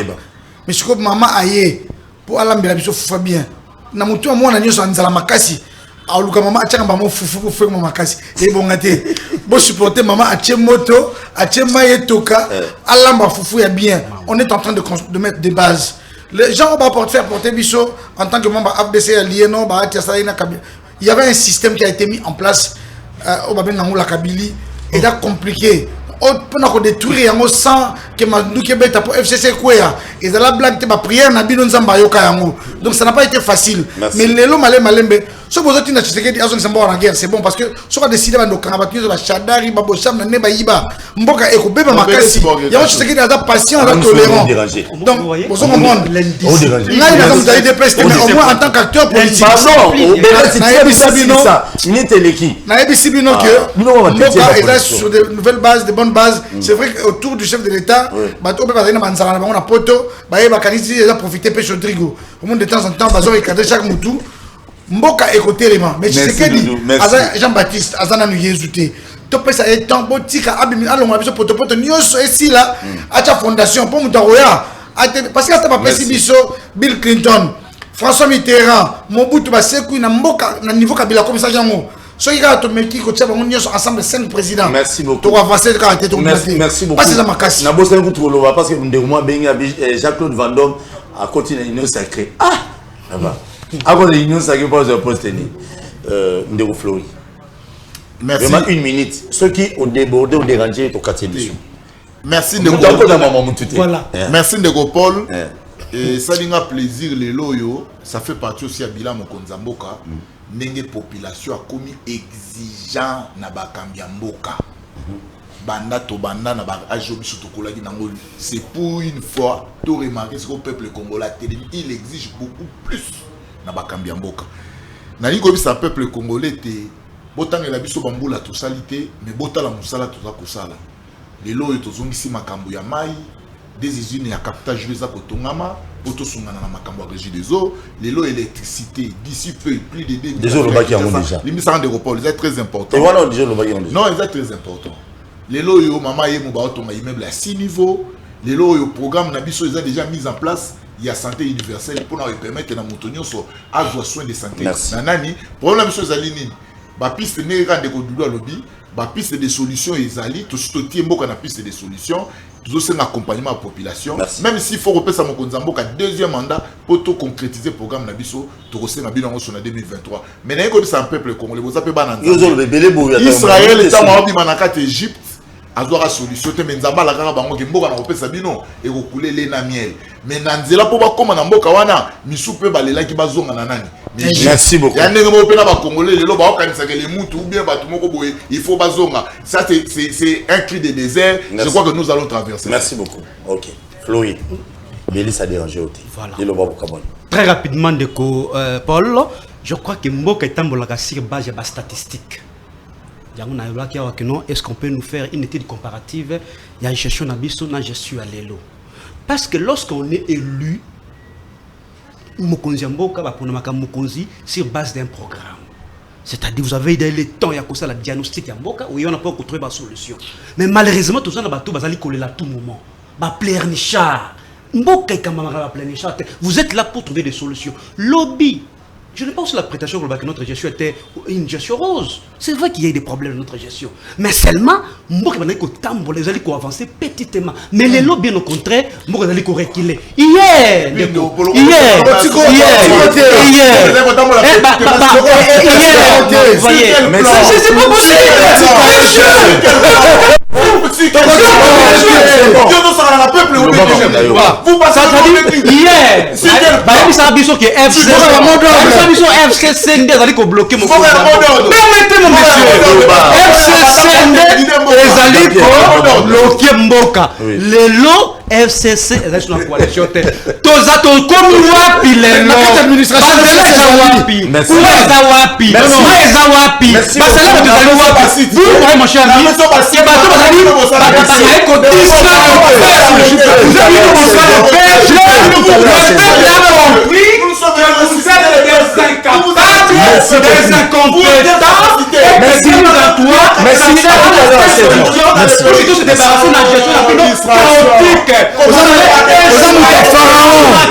Mais ce que maman aye pour alamba biso foufou bien. Na mutu moi na nyoso Nzala makasi. Aluka maman atchanga maman foufou pour faire maman makasi. Et bon gâté. Bon supporter maman atche moto, atche maye toka, alamba foufou ya bien. On est en train de mettre des bases. Les gens vont faire porter biso en tant que membre FBC allié non ba tiasaina kabia. Il y avait un système qui a été mis en place au Babel la Kabili et là compliqué. On a détruire yango sans que Mandouké beta pour FCC Kwea. Et la blague te ba prière na bino nzamba yoka yango. Donc ça n'a pas été facile. Merci. Mais lelo malembe Ce que vous avez dit, c'est bon parce que ce qu'on a décidé de nous Chadari, Babocham, Nebaïba, Mboka, Ekobeba, Makassi. Il y a un Tshisekedi qui est patient, tolérant. Donc, vous comprenez. Là, il a des déplacés, mais au moins en tant qu'acteur politique. Pardon, Mboka est sur de nouvelles bases, de bonnes bases. C'est vrai qu'autour du chef de l'État, on a poto, il a profité de Chodrigo. Au monde de temps en temps, il a cadré chaque moutou. Mboka écoutez les mains. Mais Tshisekedi, Jean-Baptiste, Azana nous yézouté. Topé ça est temps, botika, abimi, allons, on a besoin de nyoso, ici là, à ta fondation, pour Moutaroya. Parce que ça va passer Bill Clinton, François Mitterrand, Mobutu Basekou, na Mboka, na niveau Kabila, comme ça, Jango. So il y a tout le qui ensemble 5 présidents. Merci beaucoup. Tu vas avancer merci beaucoup. Pas c'est ça ma casse. Na bosse un coup parce que moi Jacques-Claude Van Damme a continué l'union sacrée. Ah, là-bas. Avant l'union sacrée pour le poste Ndego Flori. Merci. Vraiment une minute. Ceux qui ont débordé ou dérangé au quartier d'émission. Merci Ndego. Voilà. Merci Ndego Paul. Et ça a plaisir les loyaux. Ça fait partie aussi à Bila Mokonzamboka. Nenge population a commis exigeant na bakambi mboka. Banda to banda na ba ajobi sotokola ki nango. C'est pour une fois tout remarquer ce que le peuple congolais il exige beaucoup plus na bakambi mboka. Na lingo bisa peuple congolais te botanga la biso bambula to salité mais botala musala to za kosala. Lelo to zongisi makambo ya mai des usines ya captage visa kotongama poto sungana na makambo ya régie des eaux, lelo électricité d'ici peu plus de 2 des eaux le baki yango déjà. L'émission de repos c'est très important. Et voilà déjà le baki yango. Non, c'est très important. Lelo yo mama yemo ba otonga immeuble à 6 niveaux. Lelo yo programme na biso est déjà mis en place. Il y a santé universelle pour nous permettre na motonyo so avoir soin de santé. Nanani problème biso ezali nini? Ba piste ne rande ko dulo lobby, ba piste de solutions ezali to sotie mboka na piste de solutions. Tout ça un accompagnement à la population. Merci. Même s'il faut repasser à mon Konzamboka deuxième mandat pour tout concrétiser le programme Nabiso, tout reçu na bilan en 2023. Mais n'a pas un peuple congolais, vous avez pas Israël est en Manaka Égypte. Azora solution te menzamba la kaka bango ke mboka na kopesa bino e ko couler le na miel. Mais nanzela po ba koma na mboka wana misupe balela ki bazonga na nani. Merci beaucoup. Ya ndenge mo pena ba congolais lelo ba okanisa ke les mutu ou bien bato moko boye il faut bazonga. Ça c'est un cri de désert. Je crois que nous allons traverser. Merci beaucoup. OK. Flori. Bélis a dérangé aussi. Voilà. Très rapidement Paul, je crois que mboka etambolaka sur base de statistiques. Est-ce qu'on peut nous faire une étude comparative? Il y a une gestion d'abisso, une gestion à l'élo. Parce que lorsqu'on est élu, sur base d'un programme. C'est-à-dire, vous avez le temps, il y a la diagnostic, où on n'a pas trouvé la solution. Mais malheureusement, tout ça, vous allez coller à tout moment. Vous êtes là pour trouver des solutions. Lobby. Je n'ai pas aussi la prétention que notre gestion était une gestion rose. C'est vrai qu'il y a des problèmes dans notre gestion. Mais seulement, les allez avancer petitement. Mais les lots, bien au contraire, les allez reculer. Hier, mais c'est pas possible. Vous passez hier. FCC allez bloquer mon permettez-moi monsieur FCC allez bloquer Mboka les lots FCC est sur la coalition toza to comme wapi les lots administration wapi wapi wapi vous voyez mon cher ami